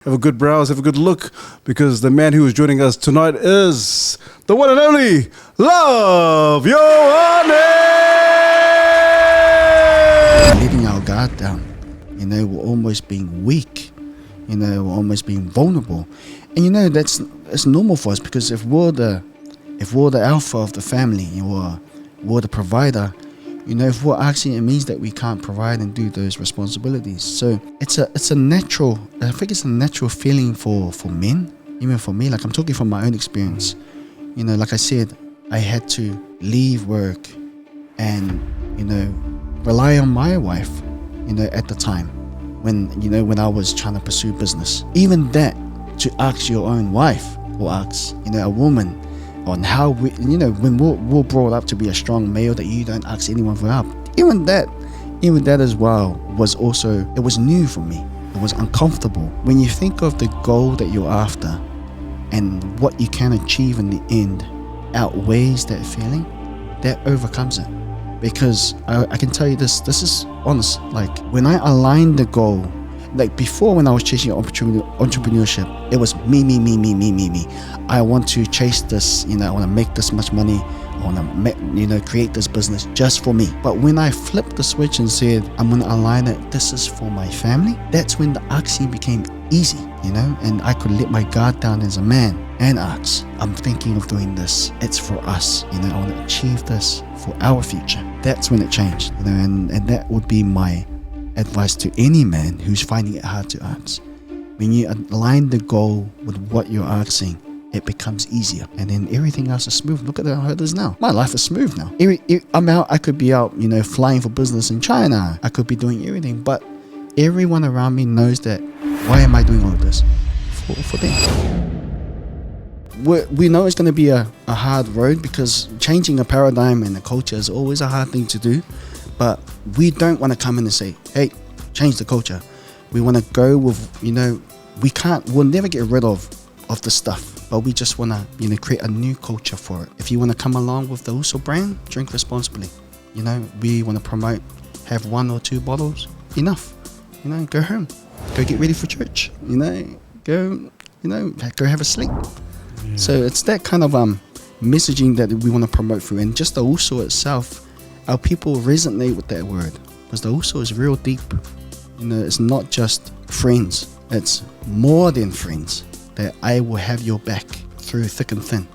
Have a good browse, have a good look, because the man who is joining us tonight is the one and only Love Ioane! Letting our guard down, we're almost being weak, we're almost being vulnerable, and it's normal for us because if we're the alpha of the family, we're the provider. If we're asking, it means that we can't provide and do those responsibilities. So it's a natural. I think it's a natural feeling for men, even for me. Like I'm talking from my own experience. Like I said, I had to leave work and rely on my wife. At the time when I was trying to pursue business. Even that, to ask your own wife or ask a woman on how we, when we're brought up to be a strong male, that you don't ask anyone for help. Even that as well was also, it was new for me. It was uncomfortable. When you think of the goal that you're after and what you can achieve in the end outweighs that feeling, that overcomes it. Because I can tell you this is honest. Like when I aligned the goal, like before when I was chasing entrepreneurship, it was me. I want to chase this, I want to make this much money. I want to, create this business just for me. But when I flipped the switch and said, I'm going to align it, this is for my family, that's when the asking became easy, and I could let my guard down as a man and ask, I'm thinking of doing this. It's for us, I want to achieve this for our future. That's when it changed, and that would be my advice to any man who's finding it hard to ask. When you align the goal with what you're asking, it becomes easier, and then everything else is smooth. Look at how it is now. My life is smooth now. I could be out, flying for business in China. I could be doing everything, but everyone around me knows that. Why am I doing all of this? For them. We know it's going to be a hard road, because changing a paradigm and a culture is always a hard thing to do. But we don't want to come in and say, hey, change the culture. We want to go with, we'll never get rid of the stuff, but we just want to, create a new culture for it. If you want to come along with the USO brand, drink responsibly. We want to promote, have 1 or 2 bottles, enough. Go home, go get ready for church, go have a sleep. Yeah. So it's that kind of messaging that we want to promote through, and just the USO itself. Our people resonate with that word, because the USO is real deep. It's not just friends, it's more than friends. That I will have your back through thick and thin.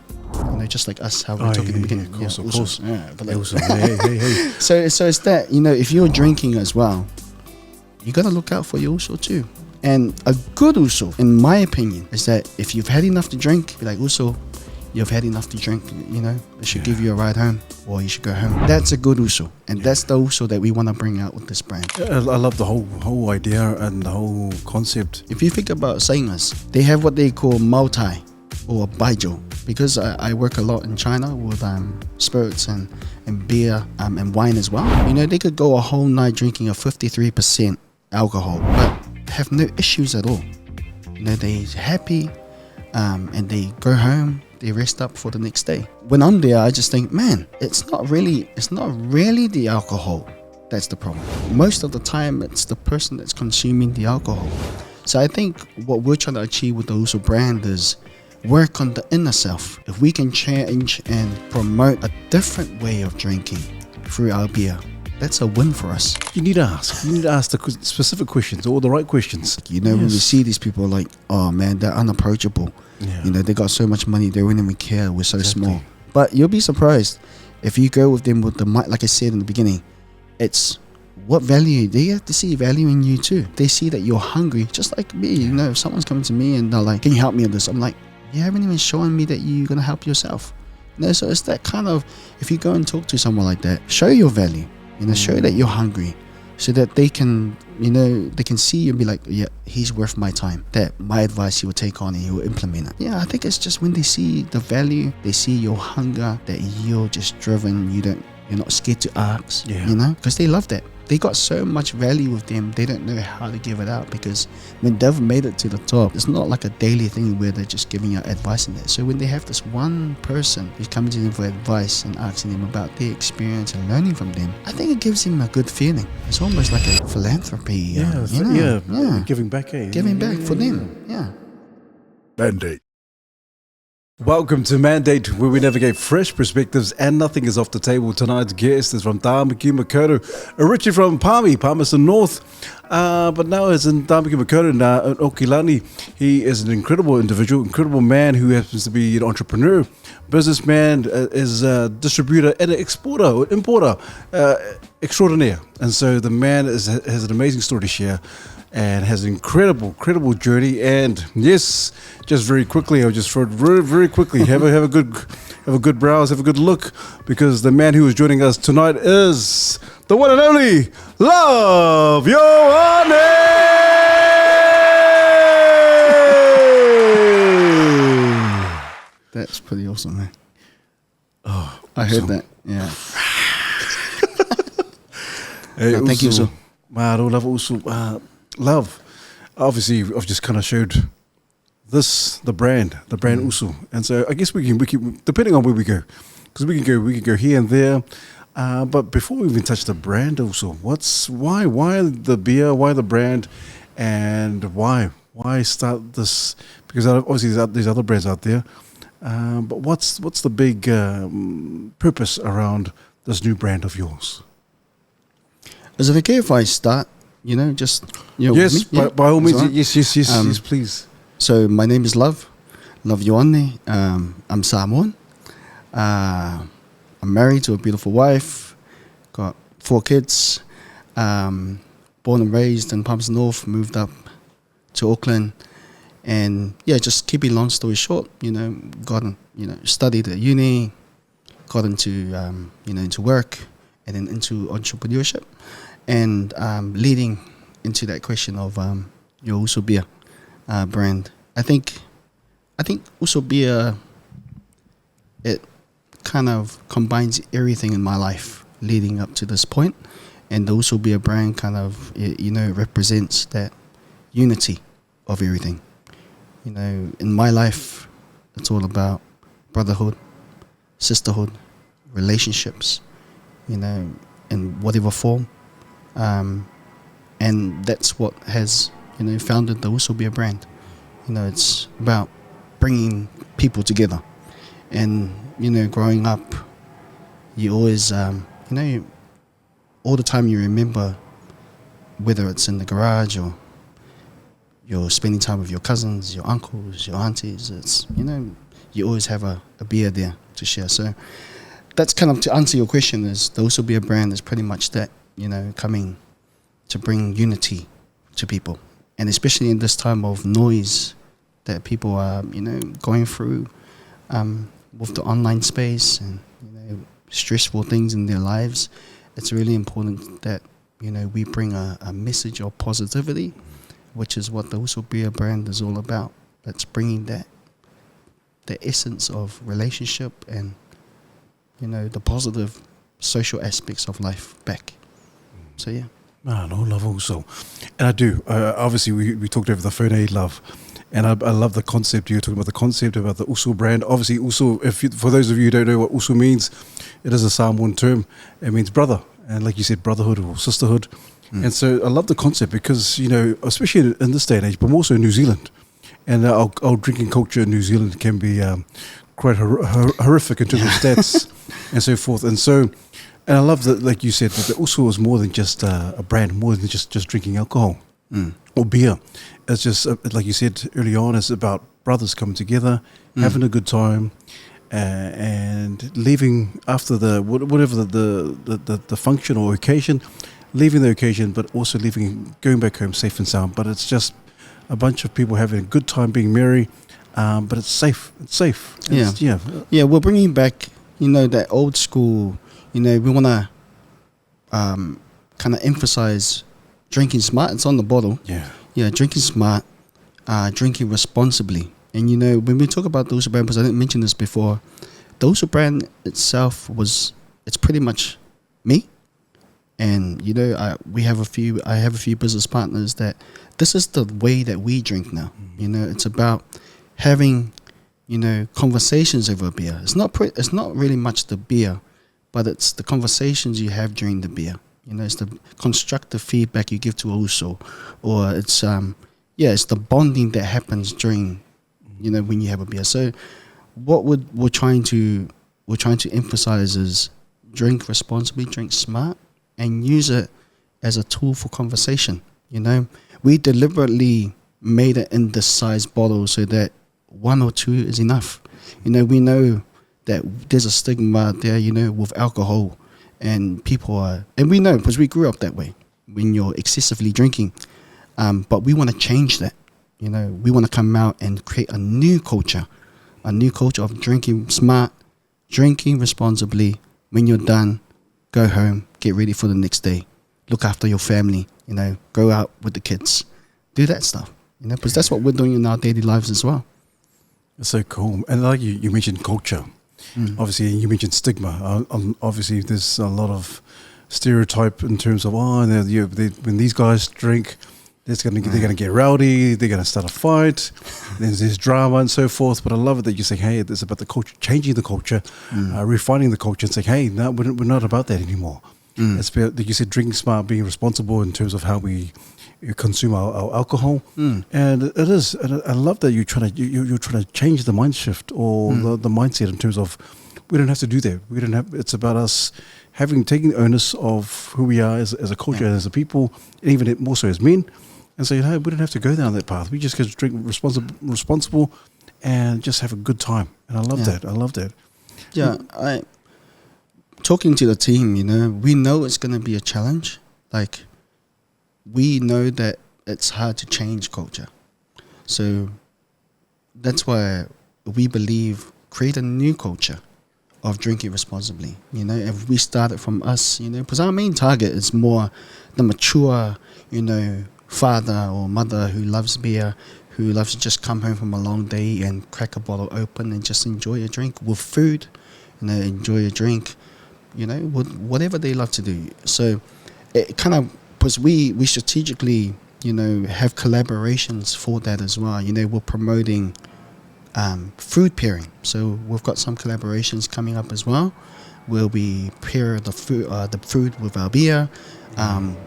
Just like us, how we talked in the beginning. Of course. Yeah, but like, USO. Hey. So it's that, if you're drinking as well, you got to look out for your USO too. And a good USO, in my opinion, is that if you've had enough to drink, be like, USO, you've had enough to drink, it should give you a ride home, or you should go home. That's a good USO, and that's the USO that we want to bring out with this brand. I love the whole idea and the whole concept. If you think about singers, they have what they call Mautai or Baijiu, because I work a lot in China with spirits and beer and wine as well. They could go a whole night drinking a 53% alcohol, but have no issues at all. They're happy, and they go home. They rest up for the next day. When I'm there, I just think, man, it's not really the alcohol that's the problem. Most of the time, it's the person that's consuming the alcohol. So I think what we're trying to achieve with the USO brand is work on the inner self. If we can change and promote a different way of drinking through our beer, that's a win for us. You need to ask the specific questions, or the right questions. When we see these people, like, oh man, they're unapproachable. Yeah. They got so much money, they wouldn't even care. We're so small. But you'll be surprised if you go with them with the mic. Like I said in the beginning, it's what value. They have to see value in you too. They see that you're hungry, just like me. If someone's coming to me and they're like, can you help me with this? I'm like, you haven't even shown me that you're gonna help yourself. So it's that kind of, if you go and talk to someone like that, show your value. Show that you're hungry, so that they can, they can see you and be like, yeah, he's worth my time. That my advice he will take on and he will implement it. Yeah, I think it's just when they see the value, they see your hunger, that you're just driven, you're not scared to ask, because they love that. they got so much value with them, they don't know how to give it out, because when they've made it to the top, it's not like a daily thing where they're just giving out advice in there. So when they have this one person who's coming to them for advice and asking them about their experience and learning from them, I think it gives them a good feeling. It's almost like a philanthropy. Giving back, Giving back for them. Yeah. Mandate. Welcome to Mandate, where we navigate fresh perspectives and nothing is off the table. Tonight's guest is from Tāmaki Makaurau, originally from Palmerston North, but now is in Tāmaki Makaurau in Okilani. He is an incredible individual, incredible man who happens to be an entrepreneur, businessman, is a distributor and an exporter or importer extraordinaire. And so the man has an amazing story to share and has an incredible journey. And yes, just very quickly, I'll just throw it very quickly. Have a good browse, have a good look, because the man who is joining us tonight is the one and only Love Ioane. That's pretty awesome, man. Oh, I heard that. Yeah. Hey, thank you, USO. Love. Obviously, I've just kind of showed the brand USO, and so I guess we can depending on where we go, because we can go here and there. But before we even touch the brand, USO, why the beer, why the brand, and why start this? Because obviously there's other brands out there, but what's the big purpose around this new brand of yours? Is it okay if I start? Yes, by all means, right? yes, please. So my name is Love Ioane. I'm Samoan. I'm married to a beautiful wife. Got 4 kids. Born and raised in Palmerston North. Moved up to Auckland, and just keeping long story short, studied at uni, got into work, and then into entrepreneurship. And leading into that question of your USO beer brand, I think USO beer, it kind of combines everything in my life leading up to this point, and the USO beer brand kind of represents that unity of everything. In my life, it's all about brotherhood, sisterhood, relationships, in whatever form. And that's what has founded the USO Beer brand. It's about bringing people together. And growing up, you always all the time you remember, whether it's in the garage or you're spending time with your cousins, your uncles, your aunties, it's you always have a beer there to share. So that's kind of, to answer your question, is the USO Beer brand is pretty much that, coming to bring unity to people. And especially in this time of noise that people are, going through with the online space and, stressful things in their lives, it's really important that, we bring a message of positivity, which is what the USO Beer brand is all about. That's bringing the essence of relationship and, the positive social aspects of life back. So yeah. No, love also. And I do. Obviously, we talked over the phone, Love. And I love the concept. You're talking about the concept about the USO brand. Obviously, USO, for those of you who don't know what USO means, it is a Samoan term. It means brother. And like you said, brotherhood or sisterhood. And so I love the concept because, especially in this day and age, but more so in New Zealand. And our drinking culture in New Zealand can be quite horrific in terms of stats and so forth. And I love that, like you said, that the USO is more than just a brand, more than just drinking alcohol or beer. It's just, like you said early on, it's about brothers coming together, having a good time, and leaving after whatever the function or occasion, leaving the occasion, but also going back home safe and sound. But it's just a bunch of people having a good time, being merry, but it's safe. It's safe. We're bringing back, that old school. We want to kind of emphasize drinking smart. It's on the bottle. Yeah, drinking smart, drinking responsibly. And, when we talk about the USO brand, because I didn't mention this before, the USO brand itself it's pretty much me And I have a few business partners that this is the way that we drink now. It's about having conversations over beer. It's not really much the beer, but it's the conversations you have during the beer. It's the constructive feedback you give to USO, or it's it's the bonding that happens during when you have a beer. So what we're trying to emphasize is drink responsibly, drink smart, and use it as a tool for conversation. We deliberately made it in this size bottle so that 1 or 2 is enough. We know that there's a stigma there, with alcohol, and and we know because we grew up that way when you're excessively drinking. But we want to change that. We want to come out and create a new culture of drinking smart, drinking responsibly. When you're done, go home, get ready for the next day, look after your family, go out with the kids, do that stuff, because that's what we're doing in our daily lives as well. It's so cool. And like you mentioned culture. Obviously, you mentioned stigma. Obviously, there's a lot of stereotype in terms of, when these guys drink, they're going to get rowdy, they're going to start a fight, there's drama and so forth. But I love it that you say, hey, it's about the culture, changing the culture, refining the culture, and saying, hey, no, we're not about that anymore. It's about, like you said, drinking smart, being responsible in terms of how we consume our alcohol. And it is, and I love that you're trying to change the mind shift or the mindset in terms of we don't have to do that. It's about us taking the onus of who we are as a culture, as a people, and even more so as men. And say, hey, we don't have to go down that path. We just get to drink responsible and just have a good time. And I love that. Yeah, talking to the team, we know it's going to be a challenge. Like, we know that it's hard to change culture. So that's why we believe create a new culture of drinking responsibly. If we start it from us, because our main target is more the mature, father or mother who loves beer, who loves to just come home from a long day and crack a bottle open and just enjoy a drink with food, enjoy a drink, with whatever they love to do. So it kind of, because we strategically, have collaborations for that as well. We're promoting food pairing. So we've got some collaborations coming up as well. We'll be pair the food with our beer.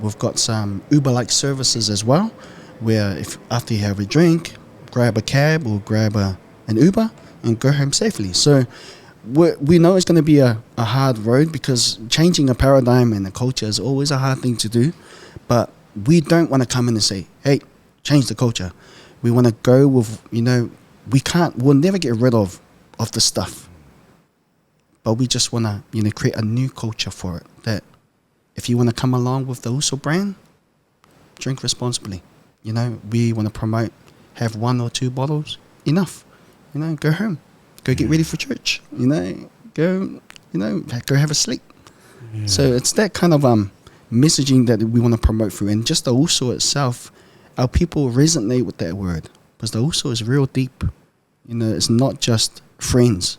We've got some Uber-like services as well, where if after you have a drink, grab a cab or grab an Uber and go home safely. So we know it's going to be a hard road, because changing a paradigm and a culture is always a hard thing to do. But we don't want to come in and say, hey, change the culture. We want to go with, we'll never get rid of the stuff. But we just want to, create a new culture for it, that if you want to come along with the USO brand, drink responsibly. We want to promote, have 1 or 2 bottles, enough. Go home, go get ready for church. Go have a sleep. Yeah. So it's that kind of messaging that we want to promote through, and just the USO itself, our people resonate with that word, because the USO is real deep. It's not just friends.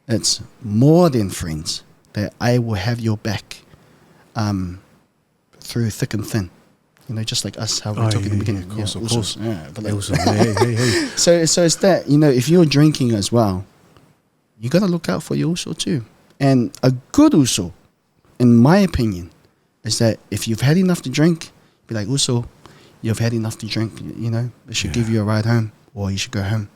It's more than friends. That I will have your back. Through thick and thin, just like us, how we talk in the beginning. Of course. Yeah, Hey. So it's that, if you're drinking as well, you got to look out for your USO too. And a good USO, in my opinion, is that if you've had enough to drink, be like, USO, you've had enough to drink, it should give you a ride home, or you should go home.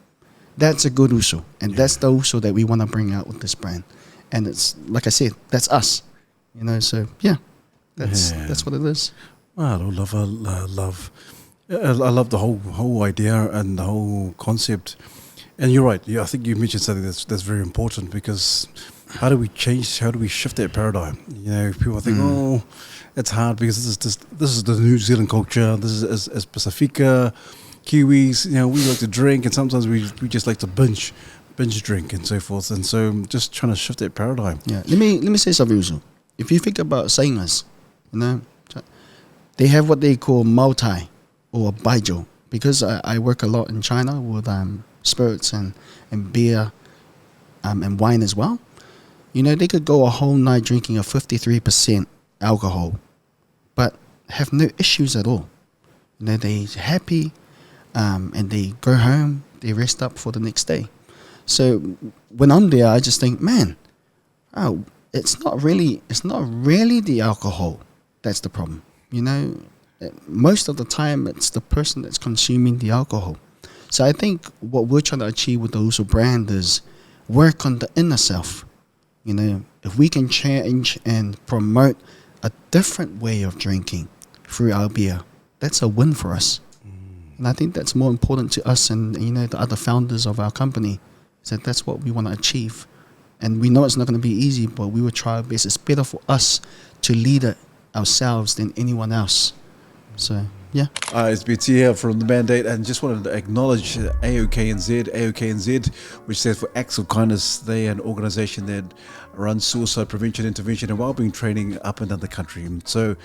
That's a good USO, and that's the USO that we want to bring out with this brand. And it's, like I said, that's us. So yeah, that's what it is. Wow, I love the whole idea and the whole concept. And you're right. Yeah, I think you mentioned something that's very important, because how do we shift that paradigm? People think, it's hard because this is the New Zealand culture. This is as Pacifica, Kiwis. We like to drink, and sometimes we just like to binge drink and so forth. And so just trying to shift that paradigm. Yeah. Let me say something, USO. If you think about singers, they have what they call multi or baijiu, because I work a lot in China with spirits and beer and wine as well. They could go a whole night drinking a 53% alcohol, but have no issues at all. You know, they're happy, and they go home, they rest up for the next day. So when I'm there, I just think, man, oh, it's not really the alcohol that's the problem. You know, most of the time it's the person that's consuming the alcohol. So I think what we're trying to achieve with the USO brand is work on the inner self. You know, if we can change and promote a different way of drinking through our beer, that's a win for us. And I think that's more important to us and, you know, the other founders of our company, is that that's what we want to achieve. And we know it's not going to be easy, but we will try our best. It's better for us to lead it ourselves than anyone else. So, yeah. It's BT here from the Mandate, and just wanted to acknowledge AOKNZ, which stands for Acts of Kindness. They are an organisation that runs suicide prevention, intervention and wellbeing training up and down the country. And so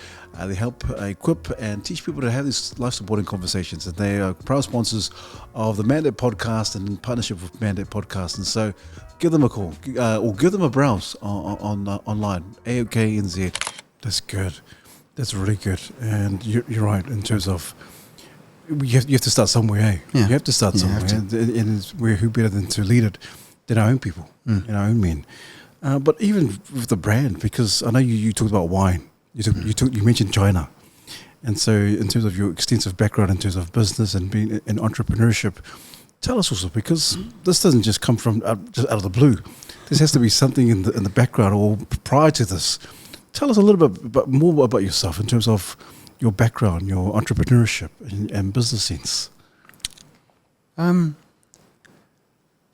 they help equip and teach people to have these life-supporting conversations. And they are proud sponsors of the Mandate podcast and in partnership with Mandate podcast. And so give them a call or give them a browse on online, AOKNZ. That's good. That's really good. And you're right in terms of you have to start somewhere, eh? Yeah. You have to start somewhere. And who better than to lead it than our own people, and our own men. But even with the brand, because I know you talked about wine. You mentioned China. And so in terms of your extensive background in terms of business and being in entrepreneurship, tell us also, because this doesn't just come from just out of the blue. This has to be something in the background or prior to this. Tell us a little bit more about yourself in terms of your background, your entrepreneurship and business sense.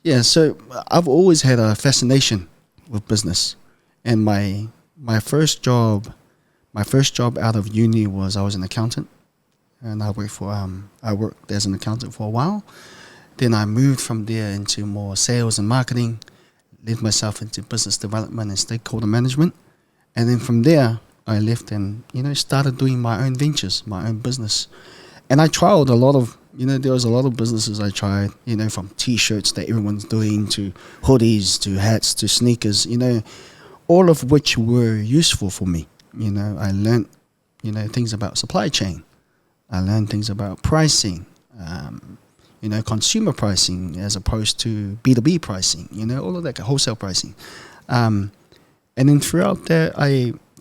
Yeah, so I've always had a fascination with business. And my first job out of uni was I was an accountant. And I worked as an accountant for a while. Then I moved from there into more sales and marketing, led myself into business development and stakeholder management. And then from there, I left and, you know, started doing my own ventures, my own business. And I tried a lot of, you know, there was a lot of businesses I tried, you know, from T-shirts that everyone's doing to hoodies to hats to sneakers, you know, all of which were useful for me. You know, I learned, you know, things about supply chain. I learned things about pricing, you know, consumer pricing as opposed to B2B pricing, you know, all of that, wholesale pricing. And then throughout that,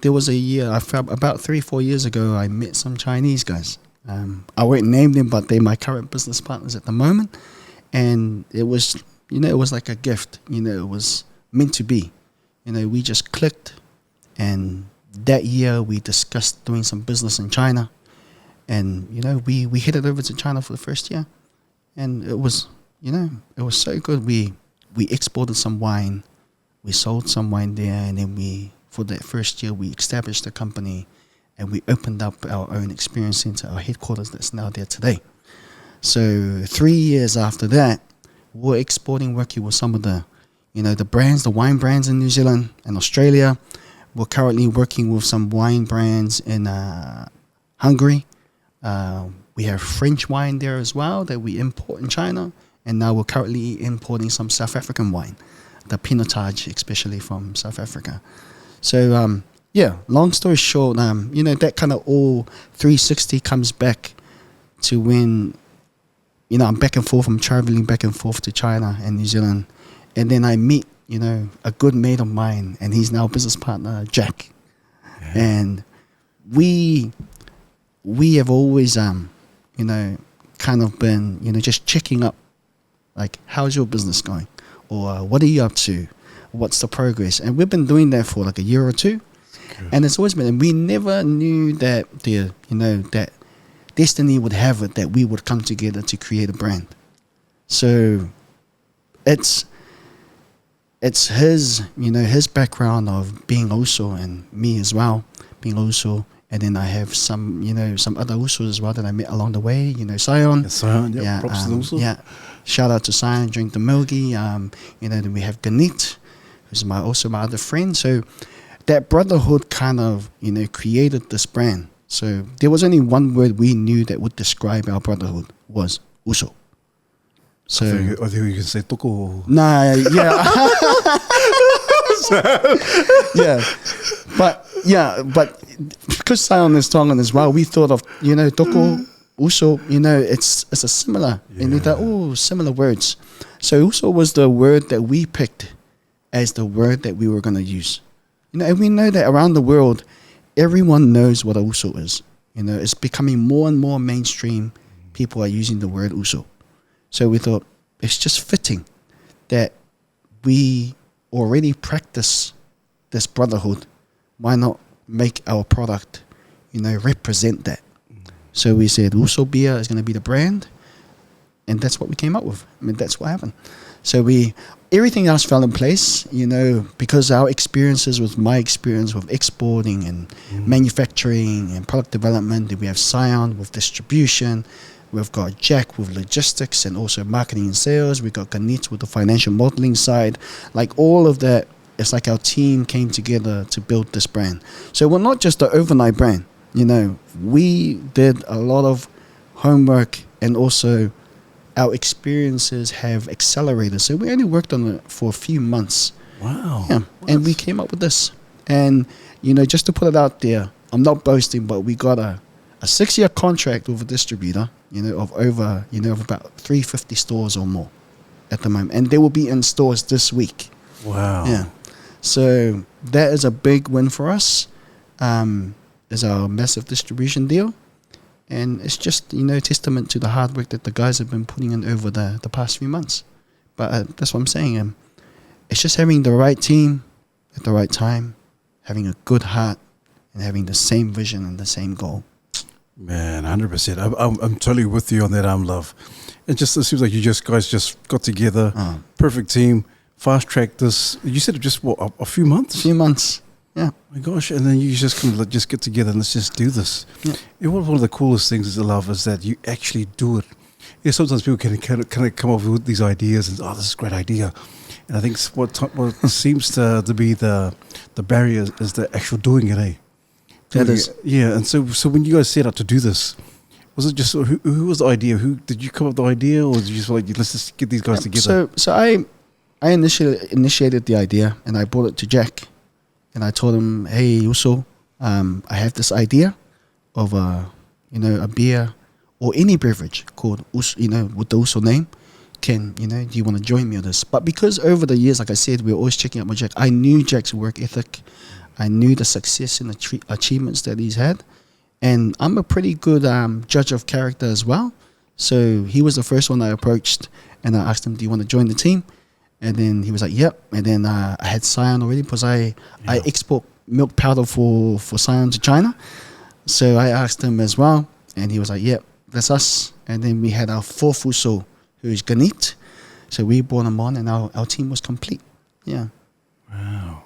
there was a year, about 3-4 years ago, I met some Chinese guys. I won't name them, but they're my current business partners at the moment. And it was, you know, it was like a gift. You know, it was meant to be. You know, we just clicked. And that year, we discussed doing some business in China. And, you know, we headed over to China for the first year. And it was, you know, it was so good. We exported some wine. We sold some wine there, and then for that first year, we established a company, and we opened up our own experience center, our headquarters that's now there today. So 3 years after that, we're exporting, working with some of the, you know, the brands, the wine brands in New Zealand and Australia. We're currently working with some wine brands in Hungary. We have French wine there as well that we import in China, and now we're currently importing some South African wine. The Pinotage, especially from South Africa. So, yeah, long story short, you know, that kind of all 360 comes back to when, you know, I'm traveling back and forth to China and New Zealand. And then I meet, you know, a good mate of mine, and he's now a business partner, Jack. Yeah. And we have always, you know, kind of been, you know, just checking up, like, how's your business going? Or what are you up to? What's the progress? And we've been doing that for like a year or two. And it's always been, and we never knew that that destiny would have it that we would come together to create a brand. So it's his, you know, his background of being USO and me as well, being USO. And then I have some, you know, some other USOs as well that I met along the way, you know, Sion. Yeah, Sion, yeah, props to the USO. Yeah. Shout out to Sion, drink the Milgi. You know, then we have Ganit, who's also my other friend. So that brotherhood kind of, you know, created this brand. So there was only one word we knew that would describe our brotherhood was USO. So I think you can say toko. Nah, yeah. Yeah. But yeah, but because Samoan is Tongan as well, we thought of, toko, uso, it's a similar, and we thought, similar words. So uso was the word that we picked as the word that we were going to use. And we know that around the world, everyone knows what a uso is. It's becoming more and more mainstream. People are using the word uso. So we thought it's just fitting that we already practice this brotherhood. Why not make our product, represent that? So we said USO beer is going to be the brand, and that's what we came up with. I mean, that's what happened. So everything else fell in place, because our experiences with my experience with exporting and manufacturing and product development. We have Scion with distribution. We've got Jack with logistics and also marketing and sales. We've got Ganit with the financial modeling side. Like all of that, it's like our team came together to build this brand. So we're not just an overnight brand. We did a lot of homework, and also our experiences have accelerated. So we only worked on it for a few months. Wow. Yeah. And we came up with this. And, just to put it out there, I'm not boasting, but we got a 6-year contract with a distributor, of over, of about 350 stores or more at the moment. And they will be in stores this week. Wow. Yeah. So that is a big win for us. Is our massive distribution deal. And it's just, testament to the hard work that the guys have been putting in over the past few months. But that's what I'm saying. It's just having the right team at the right time, having a good heart, and having the same vision and the same goal. Man, 100%. I'm totally with you on that, Love. It seems like you guys just got together, perfect team, fast tracked this. You said just a few months? A few months, yeah. Oh my gosh, and then you just kind of just get together and let's just do this. Yeah. One of the coolest things is, Love, is that you actually do it. Yeah, sometimes people can kind of come up with these ideas and, this is a great idea. And I think what seems to be the barrier is the actual doing it, eh? That is. Yeah, and so when you guys set out to do this, was it just who was the idea? Who did you come up with the idea, or did you just like let's just get these guys together? So I initiated the idea, and I brought it to Jack, and I told him, hey, USO, I have this idea of a beer or any beverage called with the USO name. Do you want to join me on this? But because over the years, like I said, we were always checking up with Jack. I knew Jack's work ethic. I knew the success and achievements that he's had. And I'm a pretty good judge of character as well. So he was the first one I approached, and I asked him, do you want to join the team? And then he was like, yep. And then I had Scion already because I export milk powder for Scion to China. So I asked him as well, and he was like, yep, that's us. And then we had our fourth USO, who is Ganit. So we brought him on, and our team was complete. Yeah. Wow.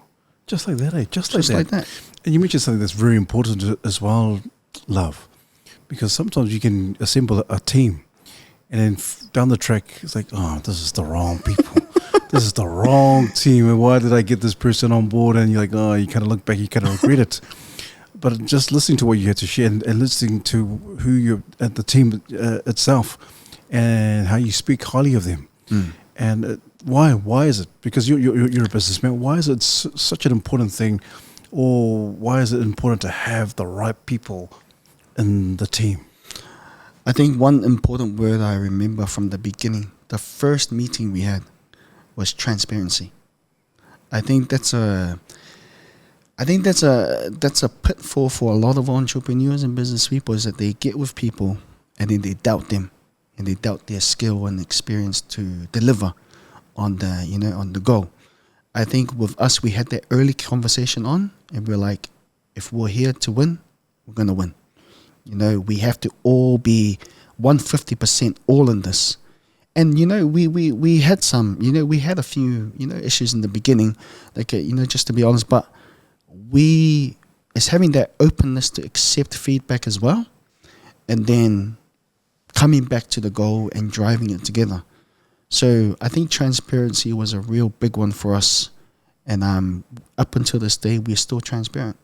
Just like that, eh? Just like that. And you mentioned something that's very important as well, Love. Because sometimes you can assemble a team, and then down the track, it's like, this is the wrong people. This is the wrong team. And why did I get this person on board? And you're like, you kind of look back, you kind of regret it. But just listening to what you had to share and listening to who you're at the team itself and how you speak highly of them. And why is it? Because you're a businessman. Why is it such an important thing, or why is it important to have the right people in the team? I think one important word I remember from the beginning, the first meeting we had, was transparency. I think that's a pitfall for a lot of entrepreneurs and business people, is that they get with people and then they doubt them, and they doubt their skill and experience to deliver on the goal. I think with us, we had that early conversation on, and we're like, if we're here to win, we're gonna win. We have to all be 150% all in this. And we had we had a few issues in the beginning, like just to be honest, but it's having that openness to accept feedback as well, and then coming back to the goal and driving it together. So I think transparency was a real big one for us, and up until this day we're still transparent.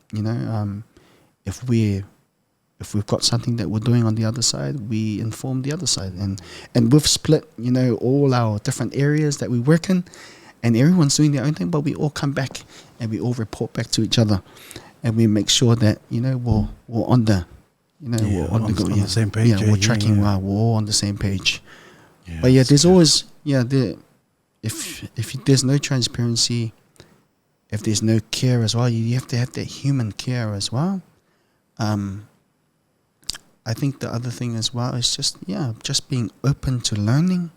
If we've got something that we're doing on the other side, we inform the other side, and we've split all our different areas that we work in, and everyone's doing their own thing, but we all come back and we all report back to each other. and we make sure that we're on the we're on the same page. Yeah, we're tracking well. We're all on the same page. Yeah, but there's always if there's no transparency, if there's no care as well, you have to have that human care as well. I think the other thing as well is just being open to learning.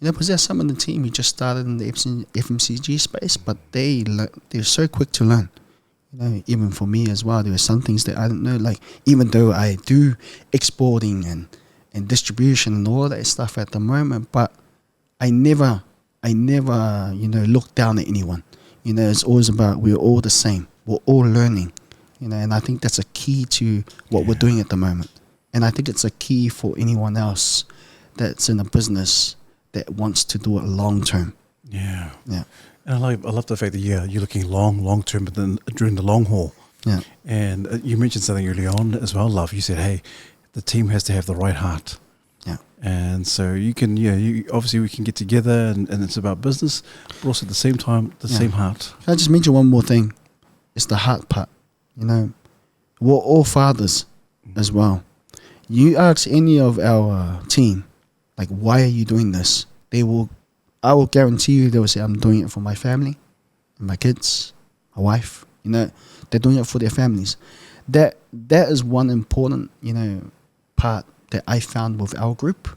Because there's some in the team who just started in the FMCG space, but they're so quick to learn. Even for me as well, there are some things that I don't know. Like, even though I do exporting and distribution and all that stuff at the moment, but I never look down at anyone. It's always about we're all the same. We're all learning. And I think that's a key to what we're doing at the moment. And I think it's a key for anyone else that's in a business that wants to do it long term. Yeah. Yeah. And I love the fact that you're looking long term, but then during the long haul. Yeah. And you mentioned something early on as well, Love. You said, hey, the team has to have the right heart. Yeah. And so you can, obviously we can get together and it's about business, but also at the same time, the same heart. Can I just mention one more thing? It's the heart part. We're all fathers as well. You ask any of our team, like, why are you doing this? I will guarantee you they will say, I'm doing it for my family and my kids, my wife. They're doing it for their families. That is one important, part that I found with our group.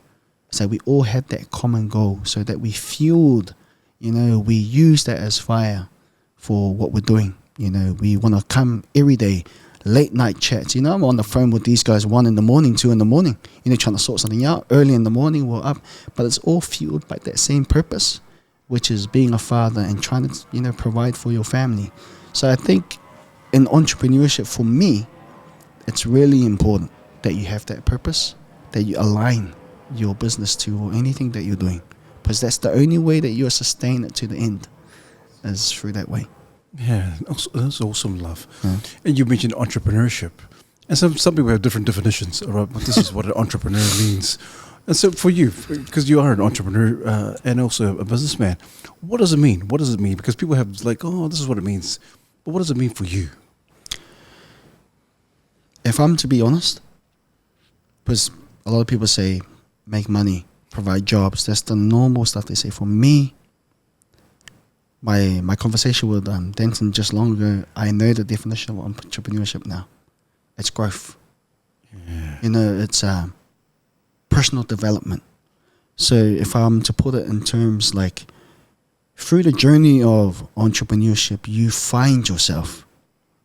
So we all had that common goal, so that we fueled, we use that as fire for what we're doing. We want to come every day, late night chats. I'm on the phone with these guys 1 a.m, 2 a.m, trying to sort something out. Early in the morning, we're up. But it's all fueled by that same purpose, which is being a father and trying to, provide for your family. So I think in entrepreneurship, for me, it's really important that you have that purpose, that you align your business to or anything that you're doing. Because that's the only way that you'll sustain it to the end, is through that way. Yeah, that's awesome, Love. Yeah. And you mentioned entrepreneurship. And some people have different definitions, right? But this is what an entrepreneur means. And so for you, because you are an entrepreneur and also a businessman, what does it mean? What does it mean? Because people have like, oh, this is what it means. But what does it mean for you? If I'm to be honest, because a lot of people say make money, provide jobs. That's the normal stuff they say. For me, my conversation with Denton just long ago, I know the definition of entrepreneurship now. It's growth. Yeah. It's personal development. So if I'm to put it in terms like, through the journey of entrepreneurship, you find yourself.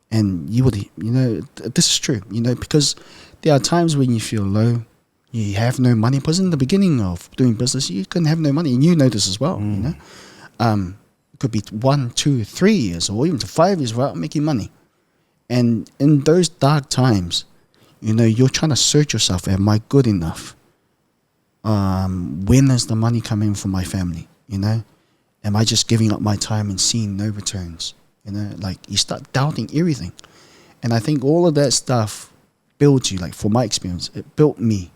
And you would, this is true, because there are times when you feel low, you have no money. Because in the beginning of doing business, you can have no money. And you know this as well, It could be 1, 2, 3 years or even to 5 years without making money. And in those dark times, you're trying to search yourself. Am I good enough? When is the money coming from my family? Am I just giving up my time and seeing no returns? Like you start doubting everything. And I think all of that stuff builds you. Like, for my experience, it built me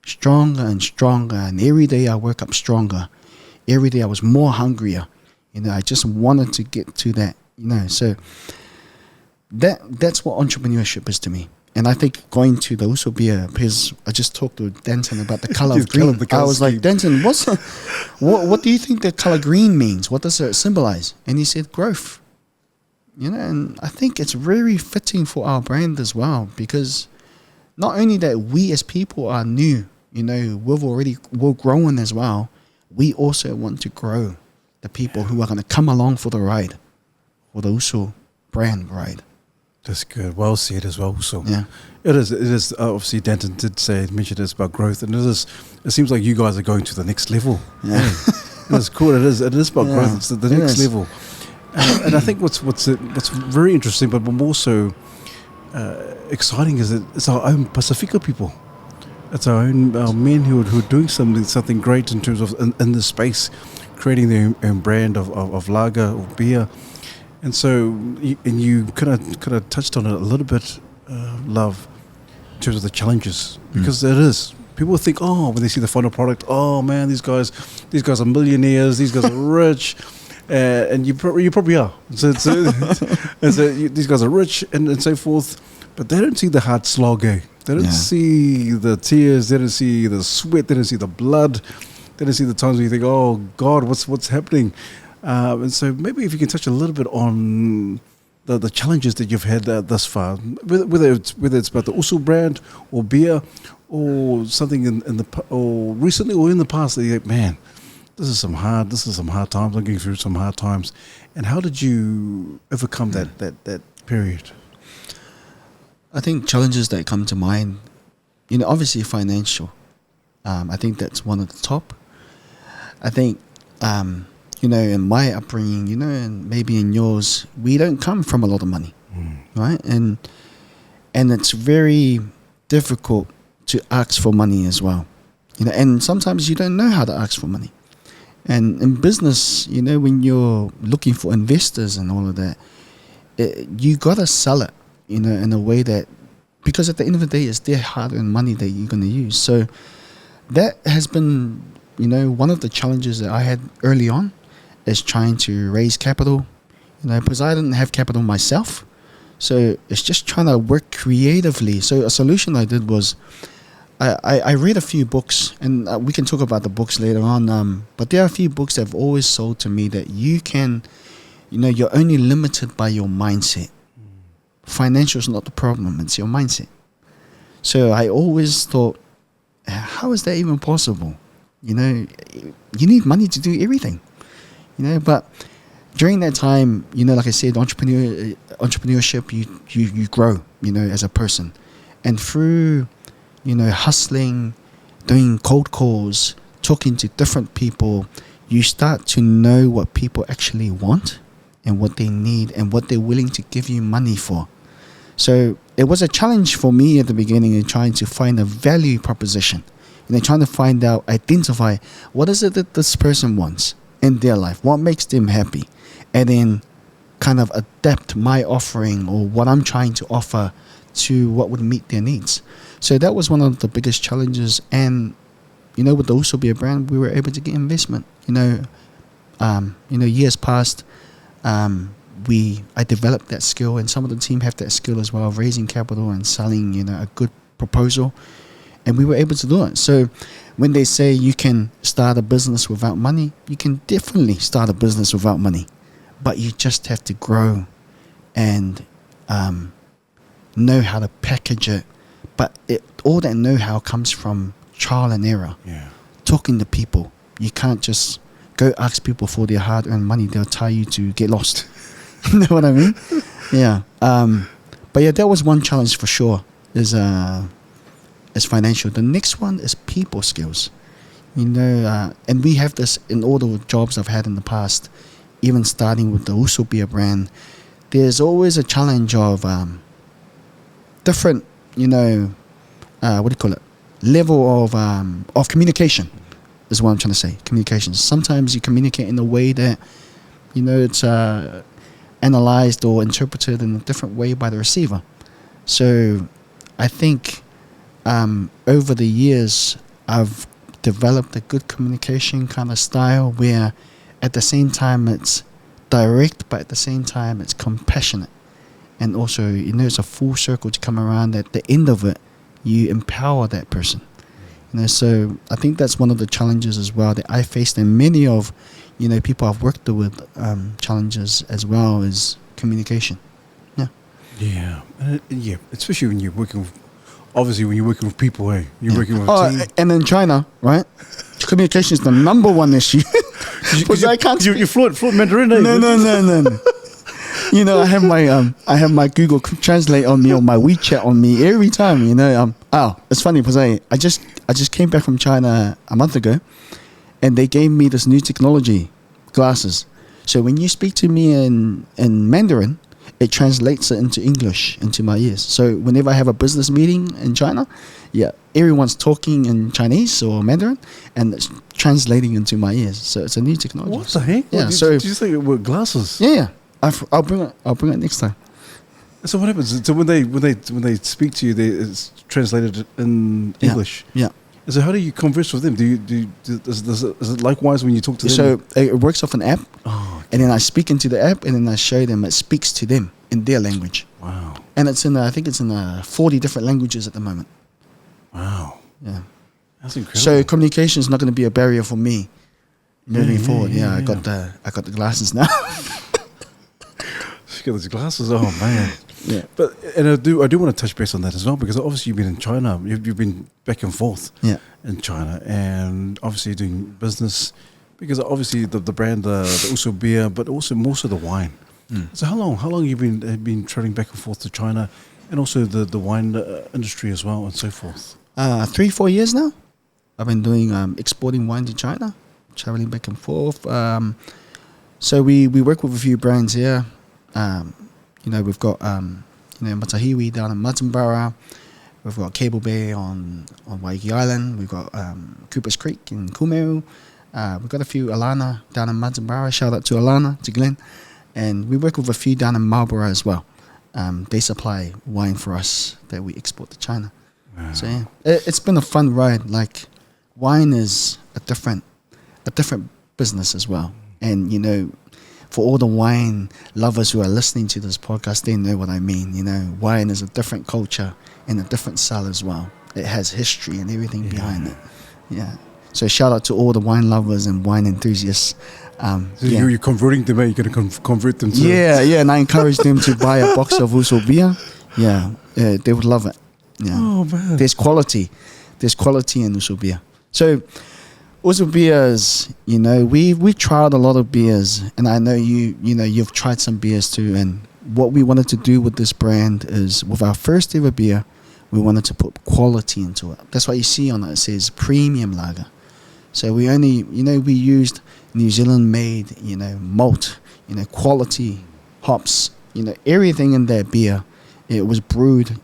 stronger and stronger. And every day I woke up stronger. Every day I was more hungrier. I just wanted to get to that, So that's what entrepreneurship is to me. And I think going to the USO beer, because I just talked to Denton about the color of green. I was like, Denton, what do you think the color green means? What does it symbolize? And he said growth. And I think it's very fitting for our brand as well, because not only that we as people are new, we're growing as well. We also want to grow the people who are going to come along for the ride, for the USO brand ride. That's good. Well said as well. So yeah, it is. Obviously, Denton did mention this about growth, and it seems like you guys are going to the next level. Yeah, that's cool. It is about growth. It's the next level. And I think what's very interesting, but more so exciting, is that it's our own Pacifica people. It's our men who are doing something great in terms of in this space, creating their own brand of lager or beer. And so, you kind of touched on it a little bit, Love, in terms of the challenges, because it is. People think, when they see the final product, oh man, these guys are millionaires, these guys are rich, and you probably are. So, these guys are rich and so forth, but they don't see the hard slog. Eh? They don't see the tears. They don't see the sweat. They don't see the blood. They don't see the times when you think, "Oh God, what's happening?" And so maybe if you can touch a little bit on the challenges that you've had thus far, whether it's about the USO brand or beer or something or recently or in the past that you think, man, this is some hard times. I'm going through some hard times. And how did you overcome that period? I think challenges that come to mind, obviously financial. I think that's one of the top. I think, in my upbringing, and maybe in yours, we don't come from a lot of money, right? And it's very difficult to ask for money as well, and sometimes you don't know how to ask for money. And in business, when you're looking for investors and all of that, you got to sell it, in a way that, because at the end of the day, it's their hard-earned money that you're going to use. So that has been, one of the challenges that I had early on, is trying to raise capital, because I didn't have capital myself. So it's just trying to work creatively. So a solution I did was, I read a few books, and we can talk about the books later on, but there are a few books that have always sold to me that you can, you're only limited by your mindset. Financial is not the problem, it's your mindset. So I always thought, how is that even possible? You need money to do everything. But during that time, like I said, entrepreneurship, you grow, as a person. And through, hustling, doing cold calls, talking to different people, you start to know what people actually want and what they need and what they're willing to give you money for. So it was a challenge for me at the beginning in trying to find a value proposition. Trying to identify what is it that this person wants in their life, what makes them happy, and then kind of adapt my offering or what I'm trying to offer to what would meet their needs. So that was one of the biggest challenges. And with the USO Beer brand, we were able to get investment. Years past, I developed that skill, and some of the team have that skill as well of raising capital and selling a good proposal, and we were able to do it. So when they say you can start a business without money, you can definitely start a business without money, but you just have to grow and know how to package it. But all that know-how comes from trial and error. Yeah. Talking to people. You can't just go ask people for their hard-earned money. They'll tell you to get lost. You know what I mean? Yeah. But yeah, that was one challenge for sure, is financial. The next one is people skills. And we have this in all the jobs I've had in the past, even starting with the USO Beer brand. There's always a challenge of different, level of communication is what I'm trying to say. Communication. Sometimes you communicate in a way that, it's analyzed or interpreted in a different way by the receiver. So I think over the years, I've developed a good communication kind of style where at the same time it's direct, but at the same time it's compassionate. And also, it's a full circle to come around. At the end of it, you empower that person. So I think that's one of the challenges as well that I faced, and many of, people I've worked with, challenges as well, is communication. Yeah. Yeah. Yeah. Especially when you're working with, obviously when you're working with people, hey, you're working with a team. And in China, right? Communication is the number one issue. Because I can't. You're fluent Mandarin, eh? No. I have my Google Translate on me, or my WeChat on me every time. It's funny because I just came back from China a month ago, and they gave me this new technology, glasses. So when you speak to me in Mandarin, it translates it into English into my ears. So whenever I have a business meeting in China, everyone's talking in Chinese or Mandarin, and it's translating into my ears. So it's a new technology. What the heck? Yeah. Did you say it with glasses? Yeah. I'll bring it next time. So what happens? So when they speak to you, it's translated in English. Yeah. So how do you converse with them? Is it likewise when you talk to them? So it works off an app, And then I speak into the app, and then I show them. It speaks to them in their language. Wow. And it's I think it's in 40 different languages at the moment. Wow. Yeah. That's incredible. So communication is not going to be a barrier for me moving forward. I got the glasses now. She got those glasses. Oh man. Yeah. But and I do want to touch base on that as well, because obviously you've been in China. You've been back and forth. Yeah. In China, and obviously doing business, because obviously the brand, the USO beer, but also more so the wine. So how long you been traveling back and forth to China, and also the wine industry as well, and so forth? 3-4 years now. I've been doing exporting wine to China, traveling back and forth. So we work with a few brands here. We've got Matahiwi down in Muttonborough. We've got Cable Bay on Waiheke Island. We've got Cooper's Creek in Kumeru. We've got a few Alana down in Muttonborough. Shout out to Alana, to Glenn. And we work with a few down in Marlborough as well. They supply wine for us that we export to China. Wow. So yeah, it's been a fun ride. Like, wine is a different business as well. And for all the wine lovers who are listening to this podcast, they know what I mean. Wine is a different culture and a different style as well. It has history and everything behind it. Yeah. So shout out to all the wine lovers and wine enthusiasts. So you're converting them, you're going to convert them to... Yeah, and I encourage them to buy a box of USO beer. Yeah, they would love it. Yeah. Oh, man. There's quality in USO beer. So USO beers, we tried a lot of beers, and I know you've tried some beers too. And what we wanted to do with this brand is, with our first ever beer, we wanted to put quality into it. That's why you see on it says premium lager. So we only, we used New Zealand made, malt, quality hops, everything in that beer. It was brewed,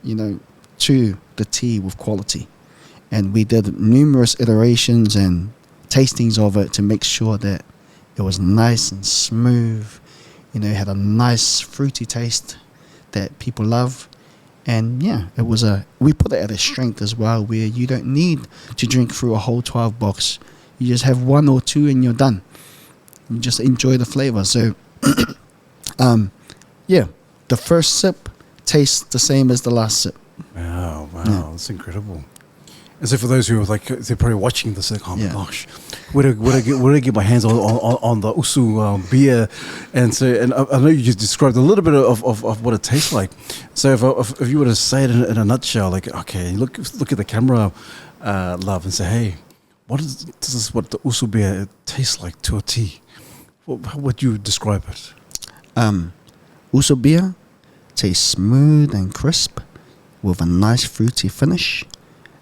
to the T with quality. And we did numerous iterations and tastings of it to make sure that it was nice and smooth, had a nice fruity taste that people love. And we put it at a strength as well, where you don't need to drink through a whole 12 box. You just have 1 or 2 and you're done. You just enjoy the flavor. So, the first sip tastes the same as the last sip. Wow, that's incredible. And so for those who are they're probably watching this, like, oh my gosh, where do I get my hands on the USO beer? And so, and I know you just described a little bit of what it tastes like. So if you were to say it in a nutshell, like, okay, look at the camera, Love, and say, hey, does the USO beer taste like to a T? How would you describe it? USO beer tastes smooth and crisp with a nice fruity finish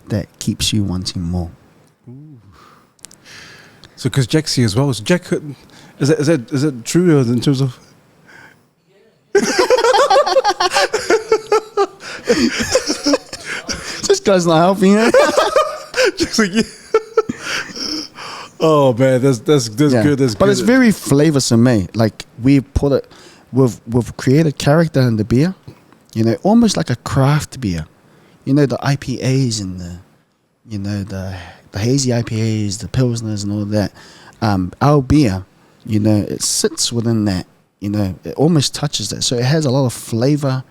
that keeps you wanting more. Ooh. So, because Jack's here as well, is Jack? Is that true in terms of? This guy's not helping. Jack's like, yeah. Oh man, that's good. That's but good. It's very flavoursome, mate. Like, we put it, we've created character in the beer. Almost like a craft beer. The IPAs and the hazy IPAs, the Pilsners and all of that. Our beer, it sits within that. It almost touches that. So it has a lot of flavour,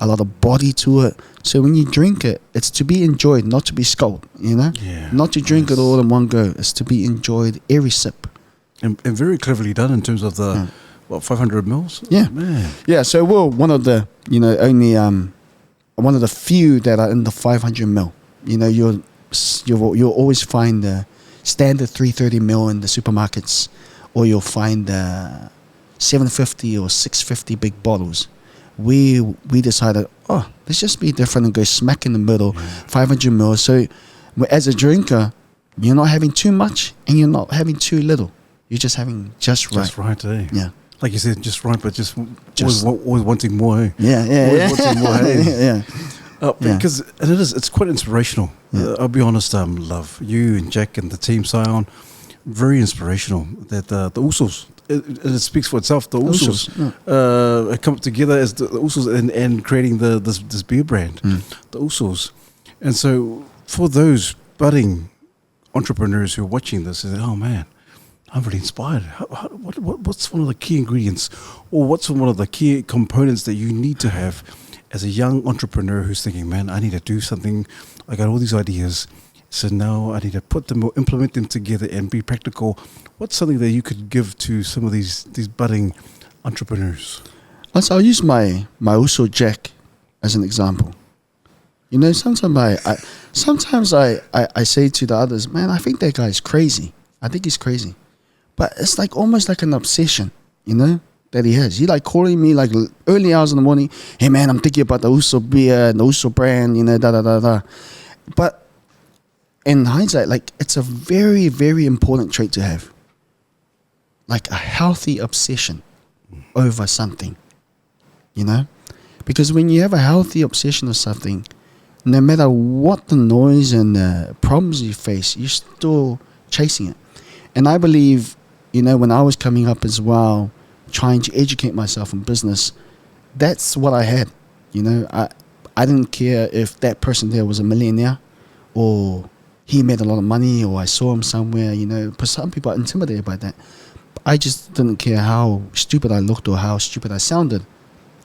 a lot of body to it. So when you drink it, it's to be enjoyed, not to be sculled, Not to drink it all in one go. It's to be enjoyed every sip. And very cleverly done in terms of the... 500 mils? Yeah. Man. Yeah, so we're one of the, only one of the few that are in the 500 mil. You'll always find the standard 330 mil in the supermarkets, or you'll find the 750 or 650 big bottles. We decided, let's just be different and go smack in the middle, 500 mil. So as a drinker, you're not having too much and you're not having too little. You're just having just right. Just right, eh? Yeah. Like you said, just right, but just always wanting more, eh? Yeah. Wanting more, eh? Yeah. Because it's quite inspirational. Yeah. I'll be honest, Love, you and Jack and the team, Sion, very inspirational. That the USOs, it speaks for itself. The USOs come together as the USOs and creating this beer brand, the USOs. And so for those budding entrepreneurs who are watching this, is oh man, I'm really inspired. What's one of the key ingredients, or what's one of the key components that you need to have as a young entrepreneur who's thinking, man, I need to do something. I got all these ideas, so now I need to put them or implement them together and be practical. What's something that you could give to some of these budding entrepreneurs? Also, I'll use my USO Jack as an example. You know, sometimes I say to the others, man, I think that guy's crazy. I think he's crazy. But it's like almost like an obsession, you know, that he has. He like calling me like early hours in the morning. Hey man, I'm thinking about the USO beer and the USO brand, you know, da da da da. But in hindsight, like it's a very, very important trait to have. Like a healthy obsession over something, you know? Because when you have a healthy obsession of something, no matter what the noise and the problems you face, you're still chasing it. And I believe, you know, when I was coming up as well, trying to educate myself in business, that's what I had. You know, I didn't care if that person there was a millionaire or he made a lot of money or I saw him somewhere, you know. But some people are intimidated by that. I just didn't care how stupid I looked or how stupid I sounded.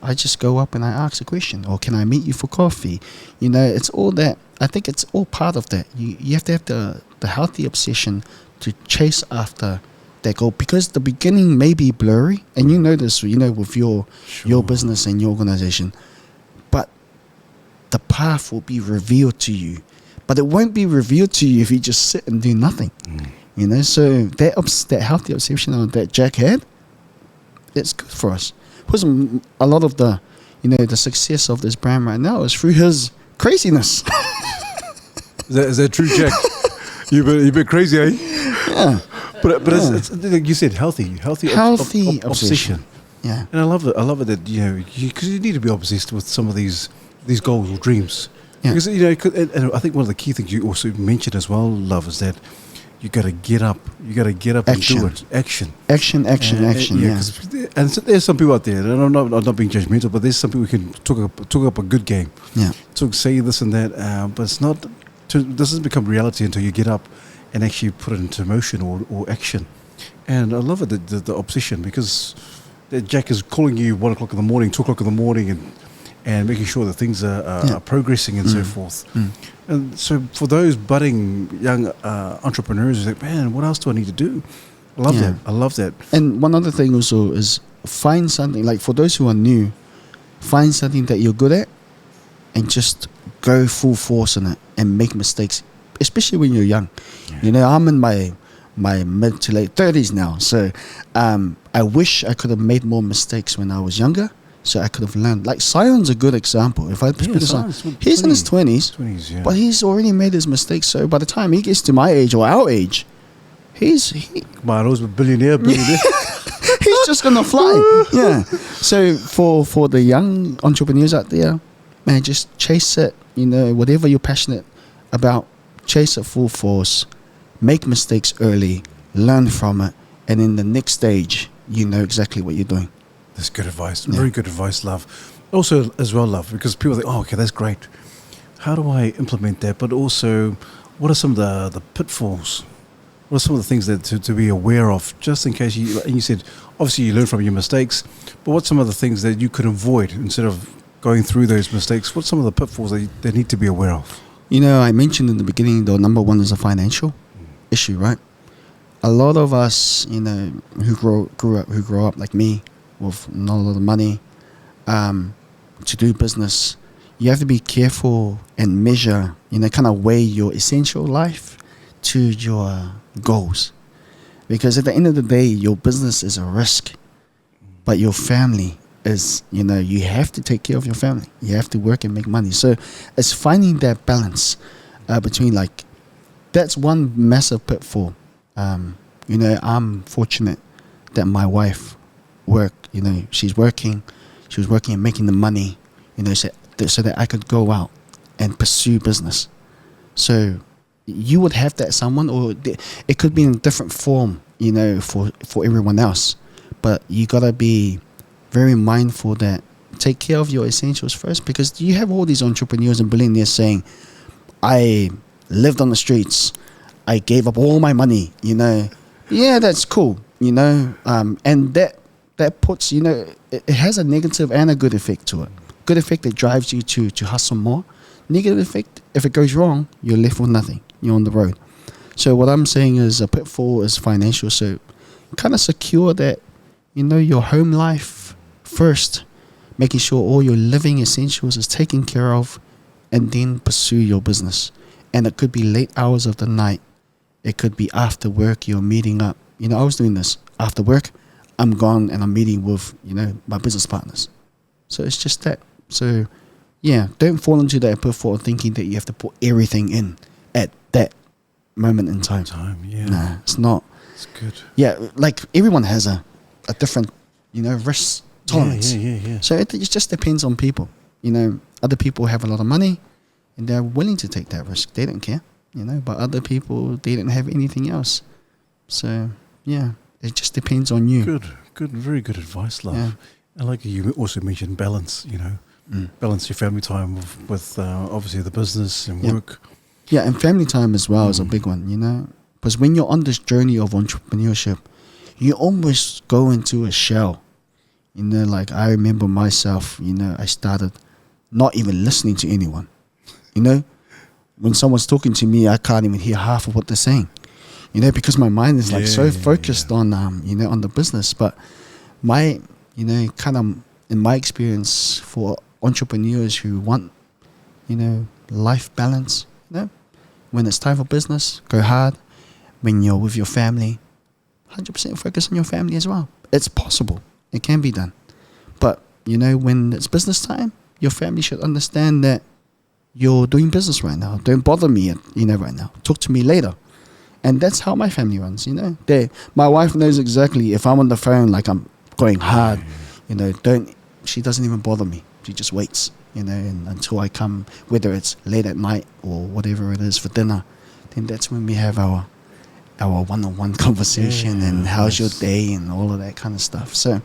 I just go up and I ask a question, or can I meet you for coffee? You know, it's all that. I think it's all part of that. You have to have the healthy obsession to chase after that goal, because the beginning may be blurry, and you know this, you know, with your business and your organization, but the path will be revealed to you. But it won't be revealed to you if you just sit and do nothing. You know, so that healthy obsession that Jack had, it's good for us. Because a lot of the, you know, the success of this brand right now is through his craziness. Is that true, Jack? You're a bit crazy, eh? Yeah. But it's like you said, healthy obsession. Yeah. And I love it that, you know, because you need to be obsessed with some of these goals or dreams. Yeah. Because, you know, and I think one of the key things you also mentioned as well, Love, is that you got to get up. You got to get up Action. and do it. Action. Yeah. And so there's some people out there, and I'm not being judgmental, but there's some people who can talk up a good game. Yeah. Say this and that, but it's not. Doesn't become reality until you get up and actually put it into motion or action. And I love it, the obsession, because Jack is calling you 1 o'clock in the morning, 2 o'clock in the morning, and making sure that things are progressing and so forth. And so for those budding young entrepreneurs, it's like, man, what else do I need to do? I love that. And one other thing also is find something, like for those who are new, find something that you're good at and just go full force in it and make mistakes, especially when you're young. Yeah. You know, I'm in my mid to late 30s now, so I wish I could have made more mistakes when I was younger, so I could have learned. Like Sion's a good example. If I put this on, he's in his 20s, yeah. but he's already made his mistakes. So by the time he gets to my age or our age, Maro's a billionaire. He's just gonna fly. Yeah. So for the young entrepreneurs out there, man, just chase it. You know, whatever you're passionate about, chase it full force. Make mistakes early, learn from it, and in the next stage, you know exactly what you're doing. That's good advice. Very good advice, Love. Also, as well, Love, because people think, oh, okay, that's great. How do I implement that? But also, what are some of the pitfalls? What are some of the things that to be aware of, just in case and you said, obviously you learn from your mistakes, but what's some of the things that you could avoid instead of going through those mistakes? What's some of the pitfalls that they need to be aware of? You know, I mentioned in the beginning, the number one is a financial issue, right? A lot of us, you know, who grow up like me with not a lot of money, to do business, you have to be careful and measure, you know, kind of weigh your essential life to your goals. Because at the end of the day, your business is a risk, but your family is, you know, you have to take care of your family. You have to work and make money. So it's finding that balance between, like, that's one massive pitfall. You know, I'm fortunate that my wife worked, you know, she was working and making the money, you know, so that I could go out and pursue business. So you would have that someone, or it could be in a different form, you know, for everyone else. But you got to be very mindful that take care of your essentials first, because you have all these entrepreneurs and billionaires saying, I lived on the streets, I gave up all my money, you know, Yeah, that's cool, and that puts, it has a negative and a good effect to it. Good effect, it drives you to hustle more. Negative effect, if it goes wrong, you're left with nothing. You're on the road. So what I'm saying is a pitfall is financial. So kind of secure that, your home life first, making sure all your living essentials is taken care of, and then pursue your business. And it could be late hours of the night. It could be after work, you're meeting up. I was doing this after work. I'm gone and I'm meeting with, my business partners. So it's just that. So, yeah, don't fall into that pitfall thinking that you have to put everything in at that moment in time. Nah, it's not. It's good. Yeah, like everyone has a different, risk tolerance. Yeah. So it just depends on people. Other people have a lot of money and they're willing to take that risk. They don't care, but other people, they don't have anything else. So, yeah, it just depends on you. Good, very good advice, love. Yeah. And like you also mentioned, balance, balance your family time with obviously the business and work. Yeah, and family time as well is a big one, because when you're on this journey of entrepreneurship, you almost go into a shell. Like I remember myself, I started not even listening to anyone. When someone's talking to me, I can't even hear half of what they're saying, because my mind is so focused on, on the business. But my, kind of in my experience for entrepreneurs who want, life balance, when it's time for business, go hard. When you're with your family, 100% focus on your family as well. It's possible. It can be done. But, when it's business time, your family should understand that you're doing business right now. Don't bother me, right now. Talk to me later. And that's how my family runs, My wife knows exactly if I'm on the phone, like I'm going hard, she doesn't even bother me. She just waits, and until I come, whether it's late at night or whatever it is for dinner, then that's when we have our one-on-one conversation and how's your day and all of that kind of stuff. So,